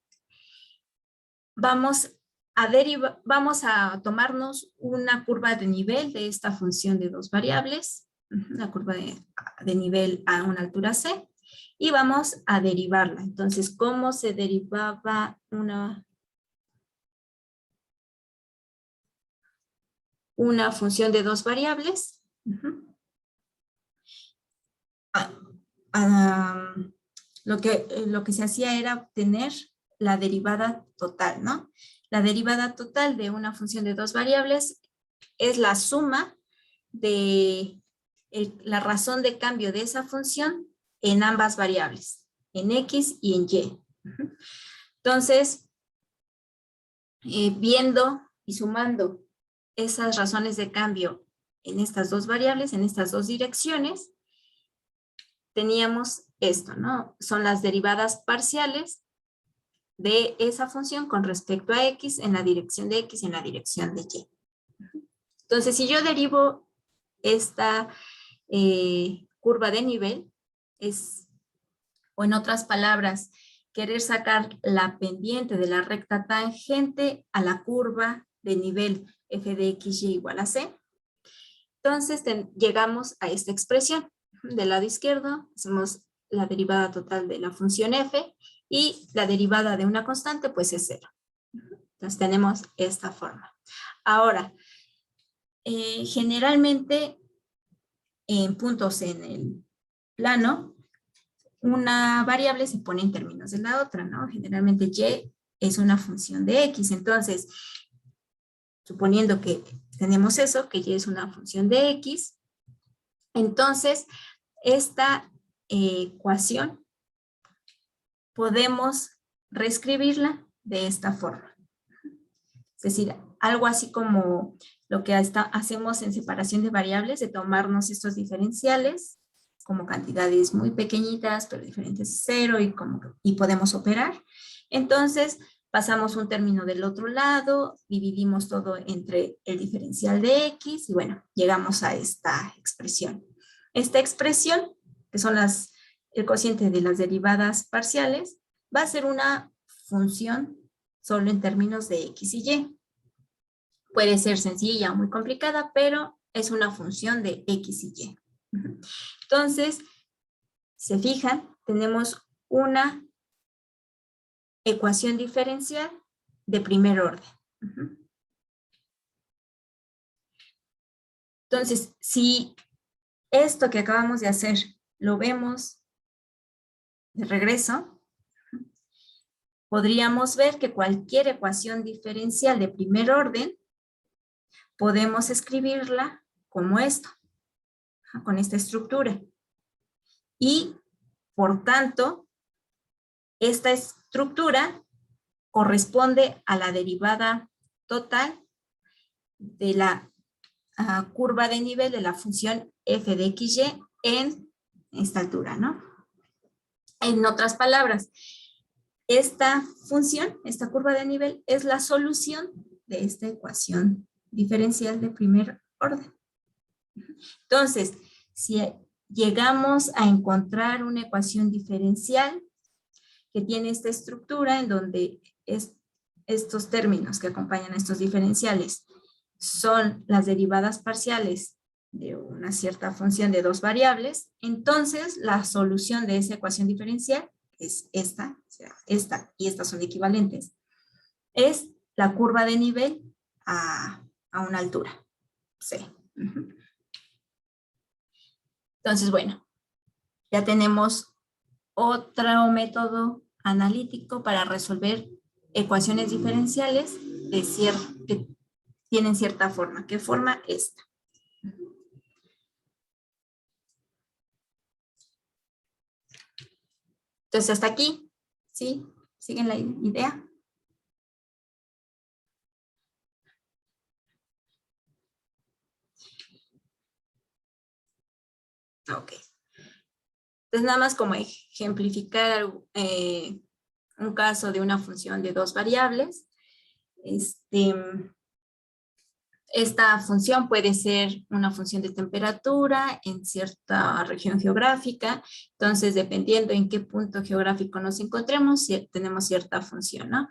[SPEAKER 1] vamos a tomarnos una curva de nivel de esta función de dos variables, una curva de nivel a una altura C, y vamos a derivarla. Entonces, ¿cómo se derivaba una función de dos variables? Lo que se hacía era obtener la derivada total, ¿no? La derivada total de una función de dos variables es la suma de la razón de cambio de esa función en ambas variables, en X y en Y. Entonces, viendo y sumando esas razones de cambio en estas dos variables, en estas dos direcciones, teníamos esto, ¿no? Son las derivadas parciales de esa función con respecto a X en la dirección de X y en la dirección de Y. Entonces, si yo derivo esta curva de nivel, o en otras palabras, querer sacar la pendiente de la recta tangente a la curva de nivel f de x y igual a c. Entonces llegamos a esta expresión. Del lado izquierdo hacemos la derivada total de la función f y la derivada de una constante pues es 0. Entonces tenemos esta forma. Ahora, generalmente en puntos en el plano, una variable se pone en términos de la otra, ¿no? Generalmente y es una función de x, entonces, suponiendo que tenemos eso, que y es una función de x, entonces, esta ecuación podemos reescribirla de esta forma. Es decir, algo así como lo que hacemos en separación de variables, de tomarnos estos diferenciales como cantidades muy pequeñitas, pero diferentes de 0 y podemos operar. Entonces, pasamos un término del otro lado, dividimos todo entre el diferencial de x y bueno, llegamos a esta expresión. Esta expresión, que son el cociente de las derivadas parciales, va a ser una función solo en términos de x y y. Puede ser sencilla o muy complicada, pero es una función de x y y. Entonces, se fijan, tenemos una ecuación diferencial de primer orden. Entonces, si esto que acabamos de hacer lo vemos de regreso, podríamos ver que cualquier ecuación diferencial de primer orden podemos escribirla como esto, con esta estructura. Y, por tanto, esta estructura corresponde a la derivada total de la curva de nivel de la función f de xy en esta altura, ¿no? En otras palabras, esta función, esta curva de nivel, es la solución de esta ecuación diferencial de primer orden. Entonces, si llegamos a encontrar una ecuación diferencial que tiene esta estructura en donde estos términos que acompañan a estos diferenciales son las derivadas parciales de una cierta función de dos variables, entonces la solución de esa ecuación diferencial es esta, o sea, esta y estas son equivalentes. Es la curva de nivel a una altura, C. Entonces, bueno, ya tenemos otro método analítico para resolver ecuaciones diferenciales que tienen cierta forma. ¿Qué forma? Esta. Entonces, hasta aquí, ¿sí? ¿Siguen la idea? Ok. Entonces, nada más como ejemplificar un caso de una función de dos variables. Esta función puede ser una función de temperatura en cierta región geográfica. Entonces, dependiendo en qué punto geográfico nos encontremos, tenemos cierta función, ¿no?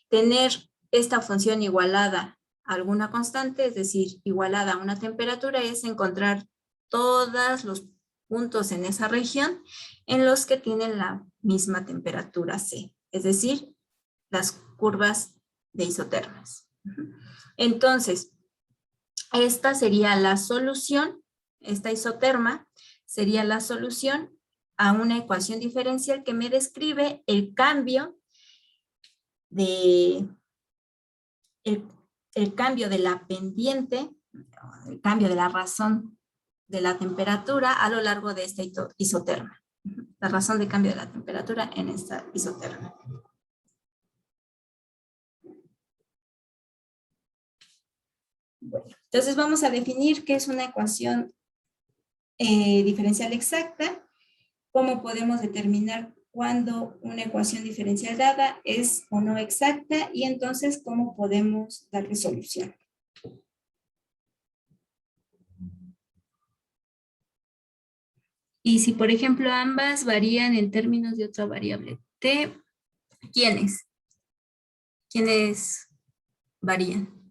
[SPEAKER 1] Tener esta función igualada a alguna constante, es decir, igualada a una temperatura, es encontrar todos los puntos en esa región en los que tienen la misma temperatura C, es decir, las curvas de isotermas. Entonces, esta sería la solución, esta isoterma sería la solución a una ecuación diferencial que me describe el cambio de la pendiente, el cambio de la razón de la temperatura a lo largo de esta isoterma. La razón de cambio de la temperatura en esta isoterma. Bueno, entonces vamos a definir qué es una ecuación diferencial exacta, cómo podemos determinar cuándo una ecuación diferencial dada es o no exacta y entonces cómo podemos darle solución. Y si, por ejemplo, ambas varían en términos de otra variable t, ¿Quiénes? ¿Quiénes varían?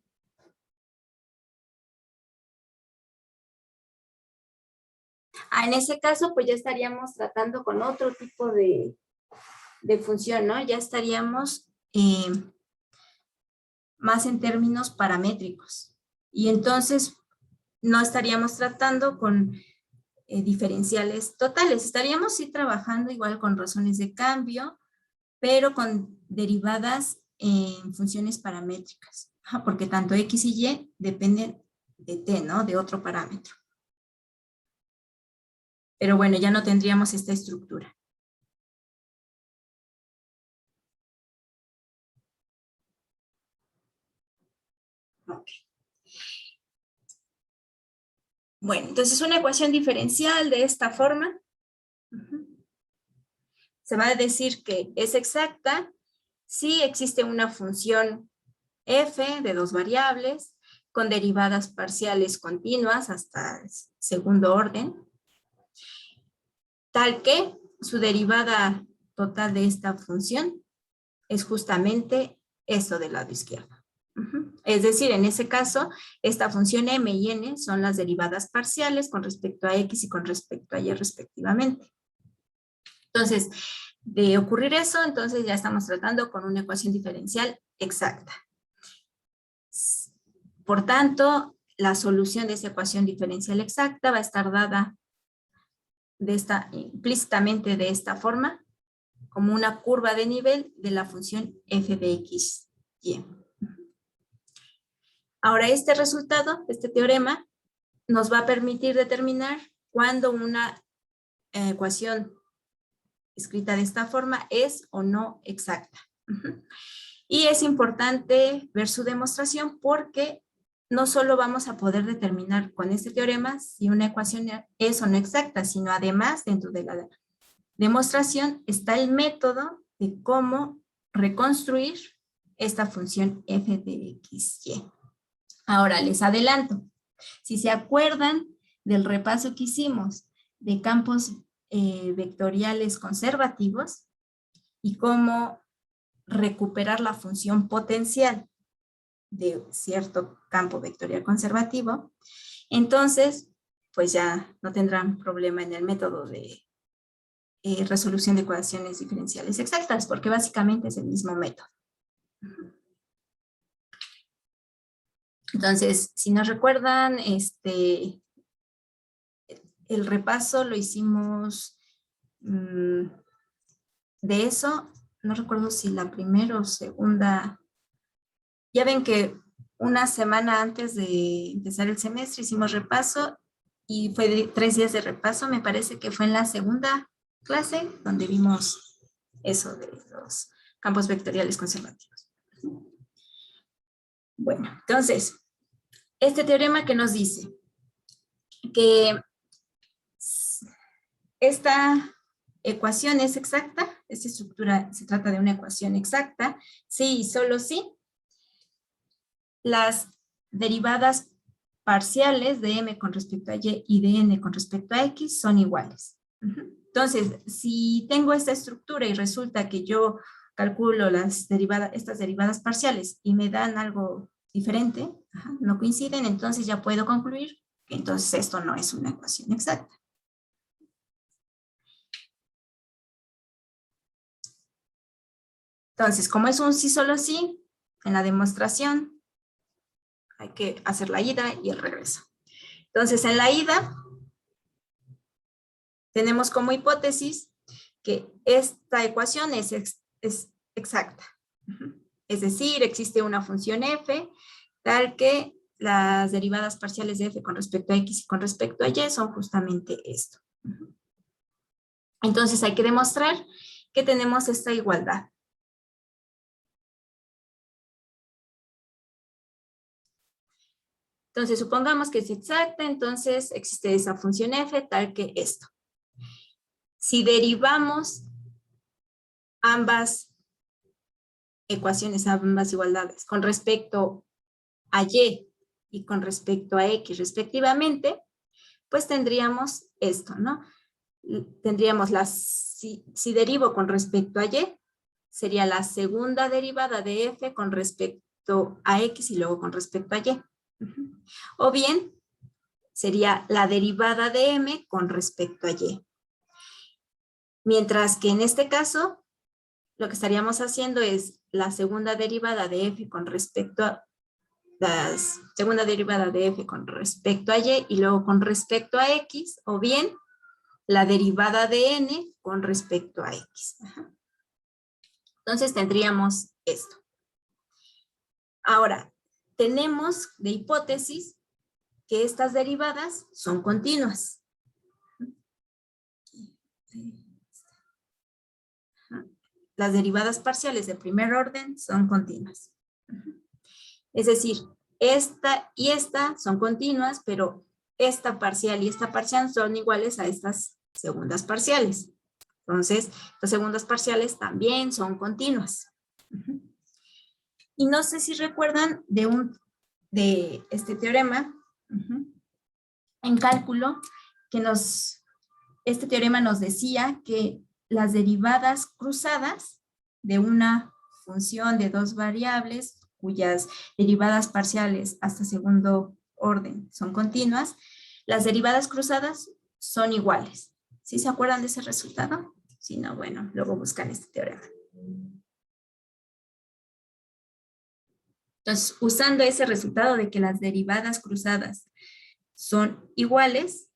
[SPEAKER 1] En ese caso, pues ya estaríamos tratando con otro tipo de función, ¿no? Ya estaríamos más en términos paramétricos. Y entonces no estaríamos tratando con diferenciales totales. Estaríamos sí trabajando igual con razones de cambio, pero con derivadas en funciones paramétricas, porque tanto X y Y dependen de T, ¿no? De otro parámetro. Pero bueno, ya no tendríamos esta estructura. Okay. Bueno, entonces una ecuación diferencial de esta forma se va a decir que es exacta si existe una función f de dos variables con derivadas parciales continuas hasta el segundo orden, tal que su derivada total de esta función es justamente esto del lado izquierdo. Es decir, en ese caso, esta función m y n son las derivadas parciales con respecto a x y con respecto a y respectivamente. Entonces, de ocurrir eso, entonces ya estamos tratando con una ecuación diferencial exacta. Por tanto, la solución de esa ecuación diferencial exacta va a estar dada implícitamente de esta forma, como una curva de nivel de la función f de x, y. Ahora, este resultado, este teorema, nos va a permitir determinar cuándo una ecuación escrita de esta forma es o no exacta. Y es importante ver su demostración porque no solo vamos a poder determinar con este teorema si una ecuación es o no exacta, sino además dentro de la demostración está el método de cómo reconstruir esta función f de x, y. Ahora les adelanto, si se acuerdan del repaso que hicimos de campos vectoriales conservativos y cómo recuperar la función potencial de cierto campo vectorial conservativo, entonces pues ya no tendrán problema en el método de resolución de ecuaciones diferenciales exactas, porque básicamente es el mismo método. Entonces, si nos recuerdan, el repaso lo hicimos de eso, no recuerdo si la primera o segunda. Ya ven que una semana antes de empezar el semestre hicimos repaso y fue 3 días de repaso, me parece que fue en la segunda clase donde vimos eso de los campos vectoriales conservativos. Bueno, entonces, este teorema que nos dice que esta ecuación es exacta, esta estructura se trata de una ecuación exacta, sí y solo sí, las derivadas parciales de m con respecto a y de n con respecto a x son iguales. Entonces, si tengo esta estructura y resulta que yo calculo estas derivadas parciales y me dan algo diferente, no coinciden, entonces ya puedo concluir que entonces esto no es una ecuación exacta. Entonces, como es un sí solo sí, en la demostración hay que hacer la ida y el regreso. Entonces, en la ida tenemos como hipótesis que esta ecuación es exacta. Es decir, existe una función f tal que las derivadas parciales de f con respecto a x y con respecto a y son justamente esto. Entonces hay que demostrar que tenemos esta igualdad. Entonces supongamos que es exacta, entonces existe esa función f tal que esto. Si derivamos ambas ecuaciones, ambas igualdades con respecto a y con respecto a x respectivamente, pues tendríamos esto, ¿no? Tendríamos si derivo con respecto a y, sería la segunda derivada de f con respecto a x y luego con respecto a y. O bien, sería la derivada de m con respecto a y. Mientras que en este caso, lo que estaríamos haciendo es la segunda derivada de f con respecto a y luego con respecto a x, o bien la derivada de n con respecto a x. Entonces tendríamos esto. Ahora, tenemos de hipótesis que estas derivadas son continuas. Las derivadas parciales de primer orden son continuas. Es decir, esta y esta son continuas, pero esta parcial y esta parcial son iguales a estas segundas parciales. Entonces, las segundas parciales también son continuas. Y no sé si recuerdan de este teorema en cálculo, que este teorema nos decía que las derivadas cruzadas de una función de dos variables, cuyas derivadas parciales hasta segundo orden son continuas, las derivadas cruzadas son iguales. ¿Sí se acuerdan de ese resultado? Si no, bueno, luego buscan este teorema. Entonces, usando ese resultado de que las derivadas cruzadas son iguales,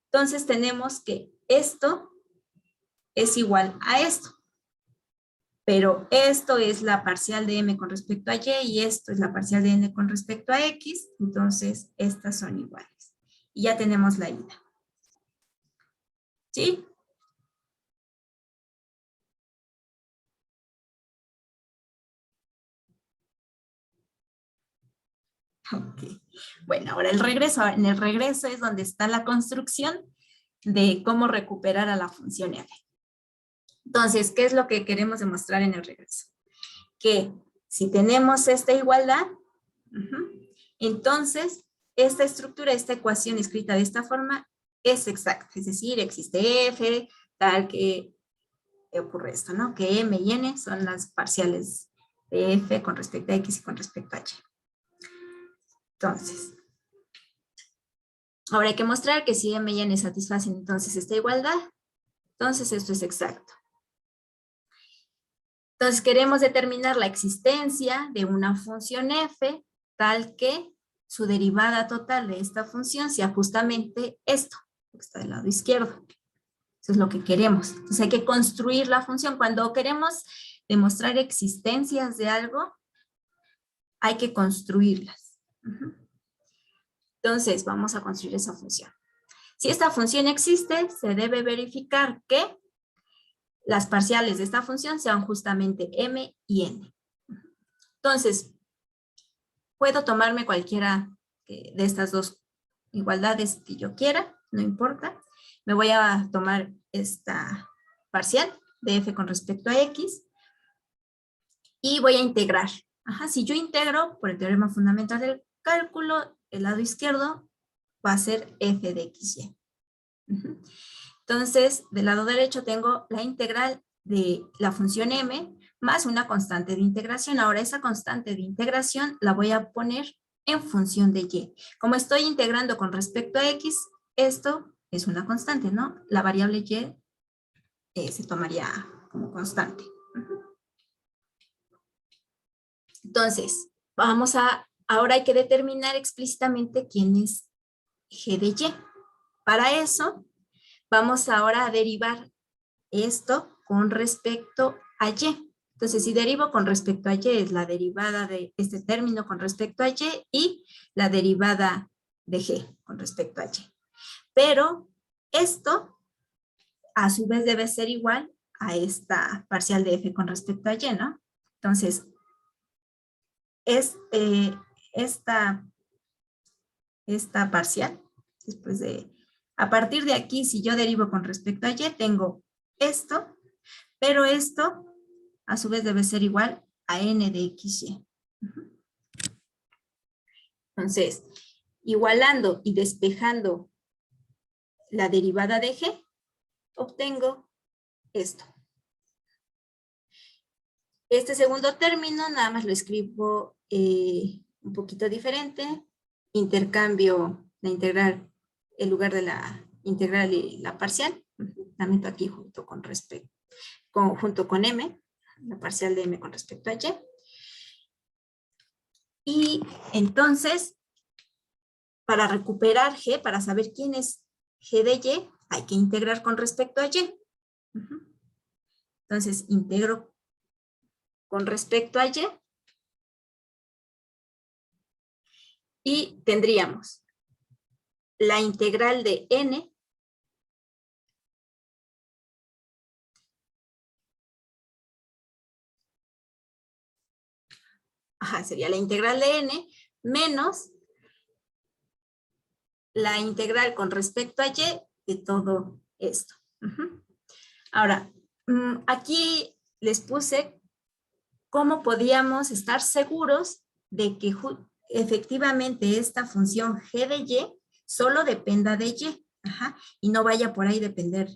[SPEAKER 1] entonces tenemos que esto es igual a esto. Pero esto es la parcial de m con respecto a y y esto es la parcial de n con respecto a x, entonces estas son iguales. Y ya tenemos la ida. ¿Sí? Ok. Bueno, ahora el regreso. En el regreso es donde está la construcción de cómo recuperar a la función f. Entonces, ¿qué es lo que queremos demostrar en el regreso? Que si tenemos esta igualdad, entonces esta estructura, esta ecuación escrita de esta forma es exacta. Es decir, existe f, tal que ocurre esto, ¿no? Que m y n son las parciales de f con respecto a x y con respecto a y. Entonces, ahora hay que mostrar que si m y n satisfacen entonces esta igualdad, entonces esto es exacto. Entonces queremos determinar la existencia de una función f tal que su derivada total de esta función sea justamente esto, que está del lado izquierdo. Eso es lo que queremos. Entonces hay que construir la función. Cuando queremos demostrar existencias de algo, hay que construirlas. Entonces vamos a construir esa función. Si esta función existe, se debe verificar que las parciales de esta función sean justamente m y n. Entonces, puedo tomarme cualquiera de estas dos igualdades que yo quiera, no importa. Me voy a tomar esta parcial de f con respecto a x y voy a integrar. Si yo integro por el teorema fundamental del cálculo, el lado izquierdo va a ser f de xy. Entonces, del lado derecho tengo la integral de la función m más una constante de integración. Ahora esa constante de integración la voy a poner en función de y. Como estoy integrando con respecto a x, esto es una constante, ¿no? La variable y se tomaría como constante. Entonces, ahora hay que determinar explícitamente quién es g de y. Para eso, vamos ahora a derivar esto con respecto a y. Entonces, si derivo con respecto a y, es la derivada de este término con respecto a y la derivada de g con respecto a y. Pero esto, a su vez, debe ser igual a esta parcial de f con respecto a y, ¿no? Entonces, esta parcial, después a partir de aquí, si yo derivo con respecto a y, tengo esto, pero esto a su vez debe ser igual a n de xy. Entonces, igualando y despejando la derivada de g, obtengo esto. Este segundo término nada más lo escribo un poquito diferente. Intercambio la integral en lugar de la integral y la parcial. La meto aquí junto con m, la parcial de m con respecto a y. Y entonces, para recuperar g, para saber quién es g de y, hay que integrar con respecto a y. Entonces, integro con respecto a y. Y tendríamos la integral de n sería la integral de n menos la integral con respecto a y de todo esto. Ahora, aquí les puse cómo podíamos estar seguros de que efectivamente esta función g de y solo dependa de y, y no vaya por ahí a depender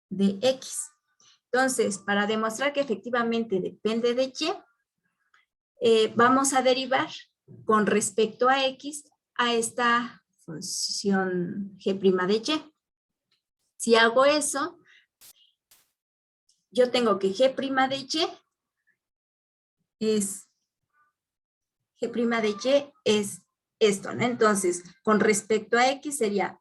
[SPEAKER 1] de x. Entonces, para demostrar que efectivamente depende de y, vamos a derivar con respecto a x a esta función g' de y. Si hago eso, yo tengo que g' de y es g' de y es esto, ¿no? Entonces, con respecto a x sería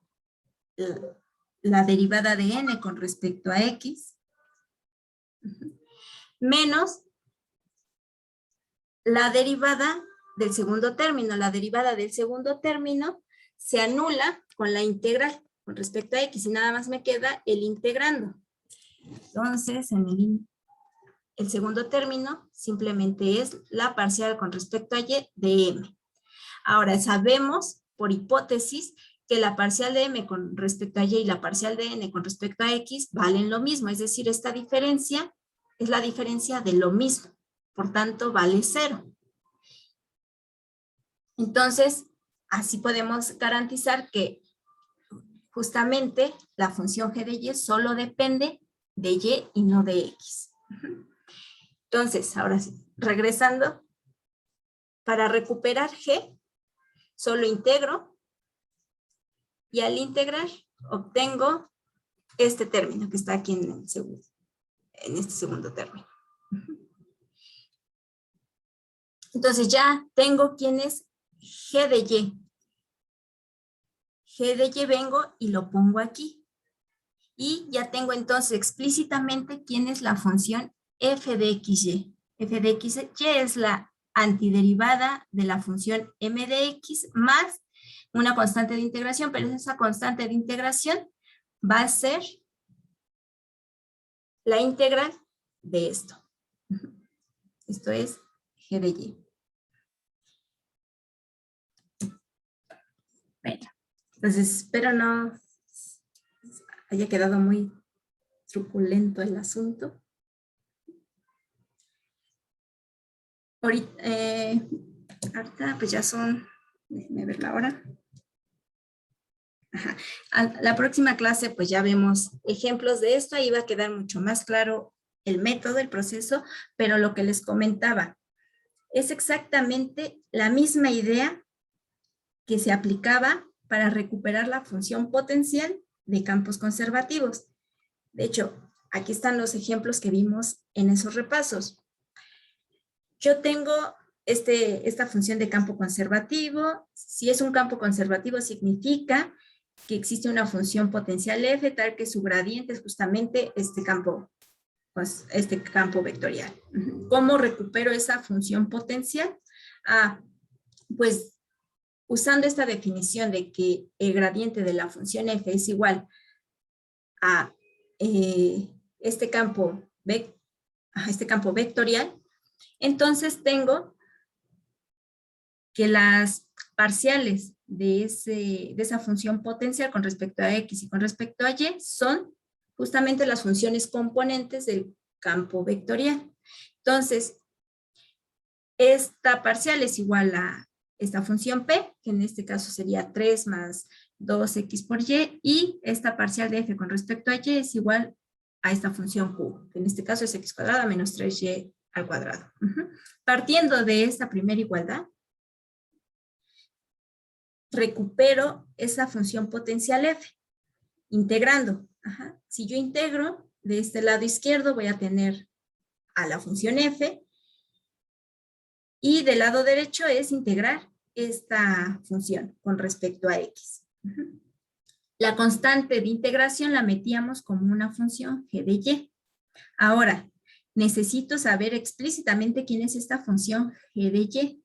[SPEAKER 1] la derivada de n con respecto a x menos la derivada del segundo término. La derivada del segundo término se anula con la integral con respecto a x y nada más me queda el integrando. Entonces, en el segundo término simplemente es la parcial con respecto a y de m. Ahora, sabemos por hipótesis que la parcial de m con respecto a y la parcial de n con respecto a x valen lo mismo, es decir, esta diferencia es la diferencia de lo mismo, por tanto vale 0. Entonces, así podemos garantizar que justamente la función g de y solo depende de y no de x. Entonces, ahora sí, regresando, para recuperar g, solo integro y al integrar obtengo este término que está aquí en este segundo término. Entonces ya tengo quién es g de y. G de y vengo y lo pongo aquí. Y ya tengo entonces explícitamente quién es la función f de xy. F de xy es la antiderivada de la función m de x más una constante de integración, pero esa constante de integración va a ser la integral de esto. Esto es g de y. Bueno, entonces espero no haya quedado muy truculento el asunto. Ahorita pues ya son, déjenme ver la hora. La próxima clase pues ya vemos ejemplos de esto, ahí va a quedar mucho más claro el método, el proceso, pero lo que les comentaba es exactamente la misma idea que se aplicaba para recuperar la función potencial de campos conservativos. De hecho, aquí están los ejemplos que vimos en esos repasos. Yo tengo esta función de campo conservativo. Si es un campo conservativo, significa que existe una función potencial f, tal que su gradiente es justamente este campo vectorial. ¿Cómo recupero esa función potencial? Pues usando esta definición de que el gradiente de la función f es igual a este campo vectorial, entonces tengo que las parciales de esa función potencial con respecto a x y con respecto a y son justamente las funciones componentes del campo vectorial. Entonces, esta parcial es igual a esta función p, que en este caso sería 3 más 2x por y esta parcial de f con respecto a y es igual a esta función q, que en este caso es x cuadrada menos 3y al cuadrado. Partiendo de esta primera igualdad, recupero esa función potencial f, integrando. Si yo integro de este lado izquierdo, voy a tener a la función f, y del lado derecho es integrar esta función con respecto a x. La constante de integración la metíamos como una función g de y. Ahora, necesito saber explícitamente quién es esta función g de y.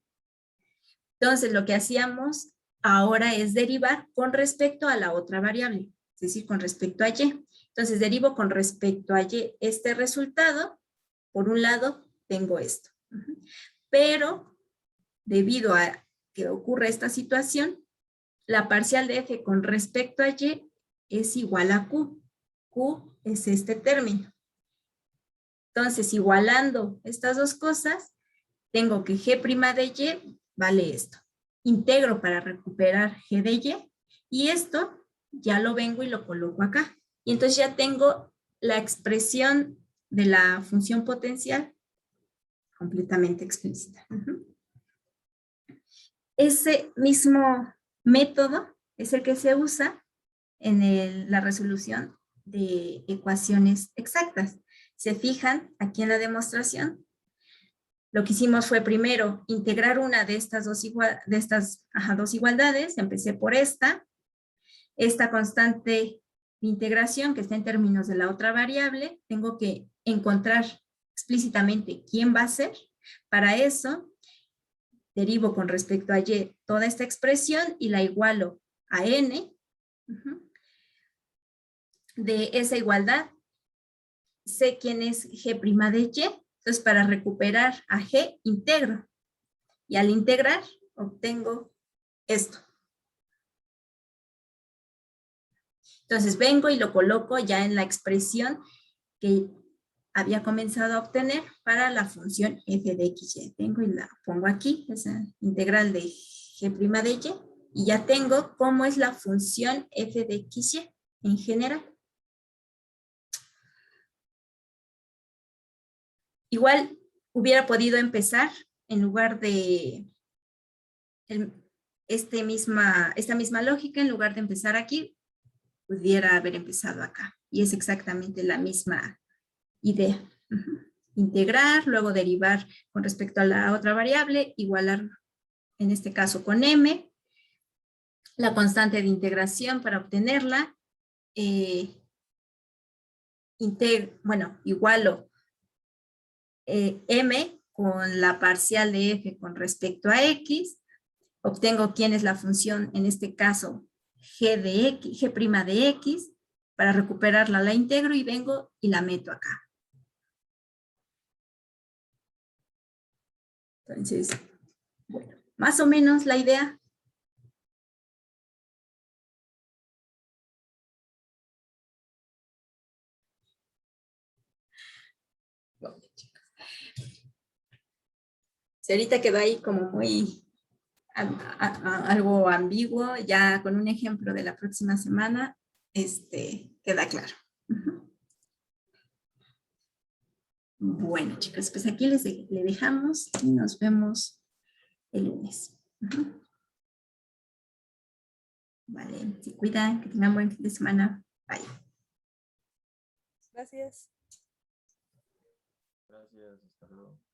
[SPEAKER 1] Entonces, lo que hacíamos ahora es derivar con respecto a la otra variable, es decir, con respecto a y. Entonces, derivo con respecto a y este resultado. Por un lado, tengo esto. Pero, debido a que ocurre esta situación, la parcial de f con respecto a y es igual a q. Q es este término. Entonces, igualando estas dos cosas, tengo que g' de y vale esto. Integro para recuperar g de y esto ya lo vengo y lo coloco acá. Y entonces ya tengo la expresión de la función potencial completamente explícita. Ese mismo método es el que se usa en la resolución de ecuaciones exactas. Se fijan aquí en la demostración. Lo que hicimos fue primero integrar una de estas dos igualdades. Empecé por esta constante de integración que está en términos de la otra variable. Tengo que encontrar explícitamente quién va a ser. Para eso, derivo con respecto a y toda esta expresión y la igualo a n. De esa igualdad, sé quién es g' de y. Entonces, para recuperar a g, integro. Y al integrar, obtengo esto. Entonces, vengo y lo coloco ya en la expresión que había comenzado a obtener para la función f de xy. Tengo y la pongo aquí, esa integral de g' de y. Y ya tengo cómo es la función f de xy en general. Igual hubiera podido empezar en lugar de esta misma lógica, en lugar de empezar aquí, pudiera haber empezado acá. Y es exactamente la misma idea. Integrar, luego derivar con respecto a la otra variable, igualar en este caso con m, la constante de integración para obtenerla, igualo m con la parcial de f con respecto a x, obtengo quién es la función, en este caso, g de x, para recuperarla la integro y vengo y la meto acá. Entonces, bueno, más o menos la idea. Si ahorita quedó ahí como muy algo ambiguo, ya con un ejemplo de la próxima semana, queda claro. Bueno, chicos, pues aquí le dejamos y nos vemos el lunes. Vale, se cuidan, que tengan buen fin de semana. Bye.
[SPEAKER 2] Gracias.
[SPEAKER 3] Gracias, hasta luego.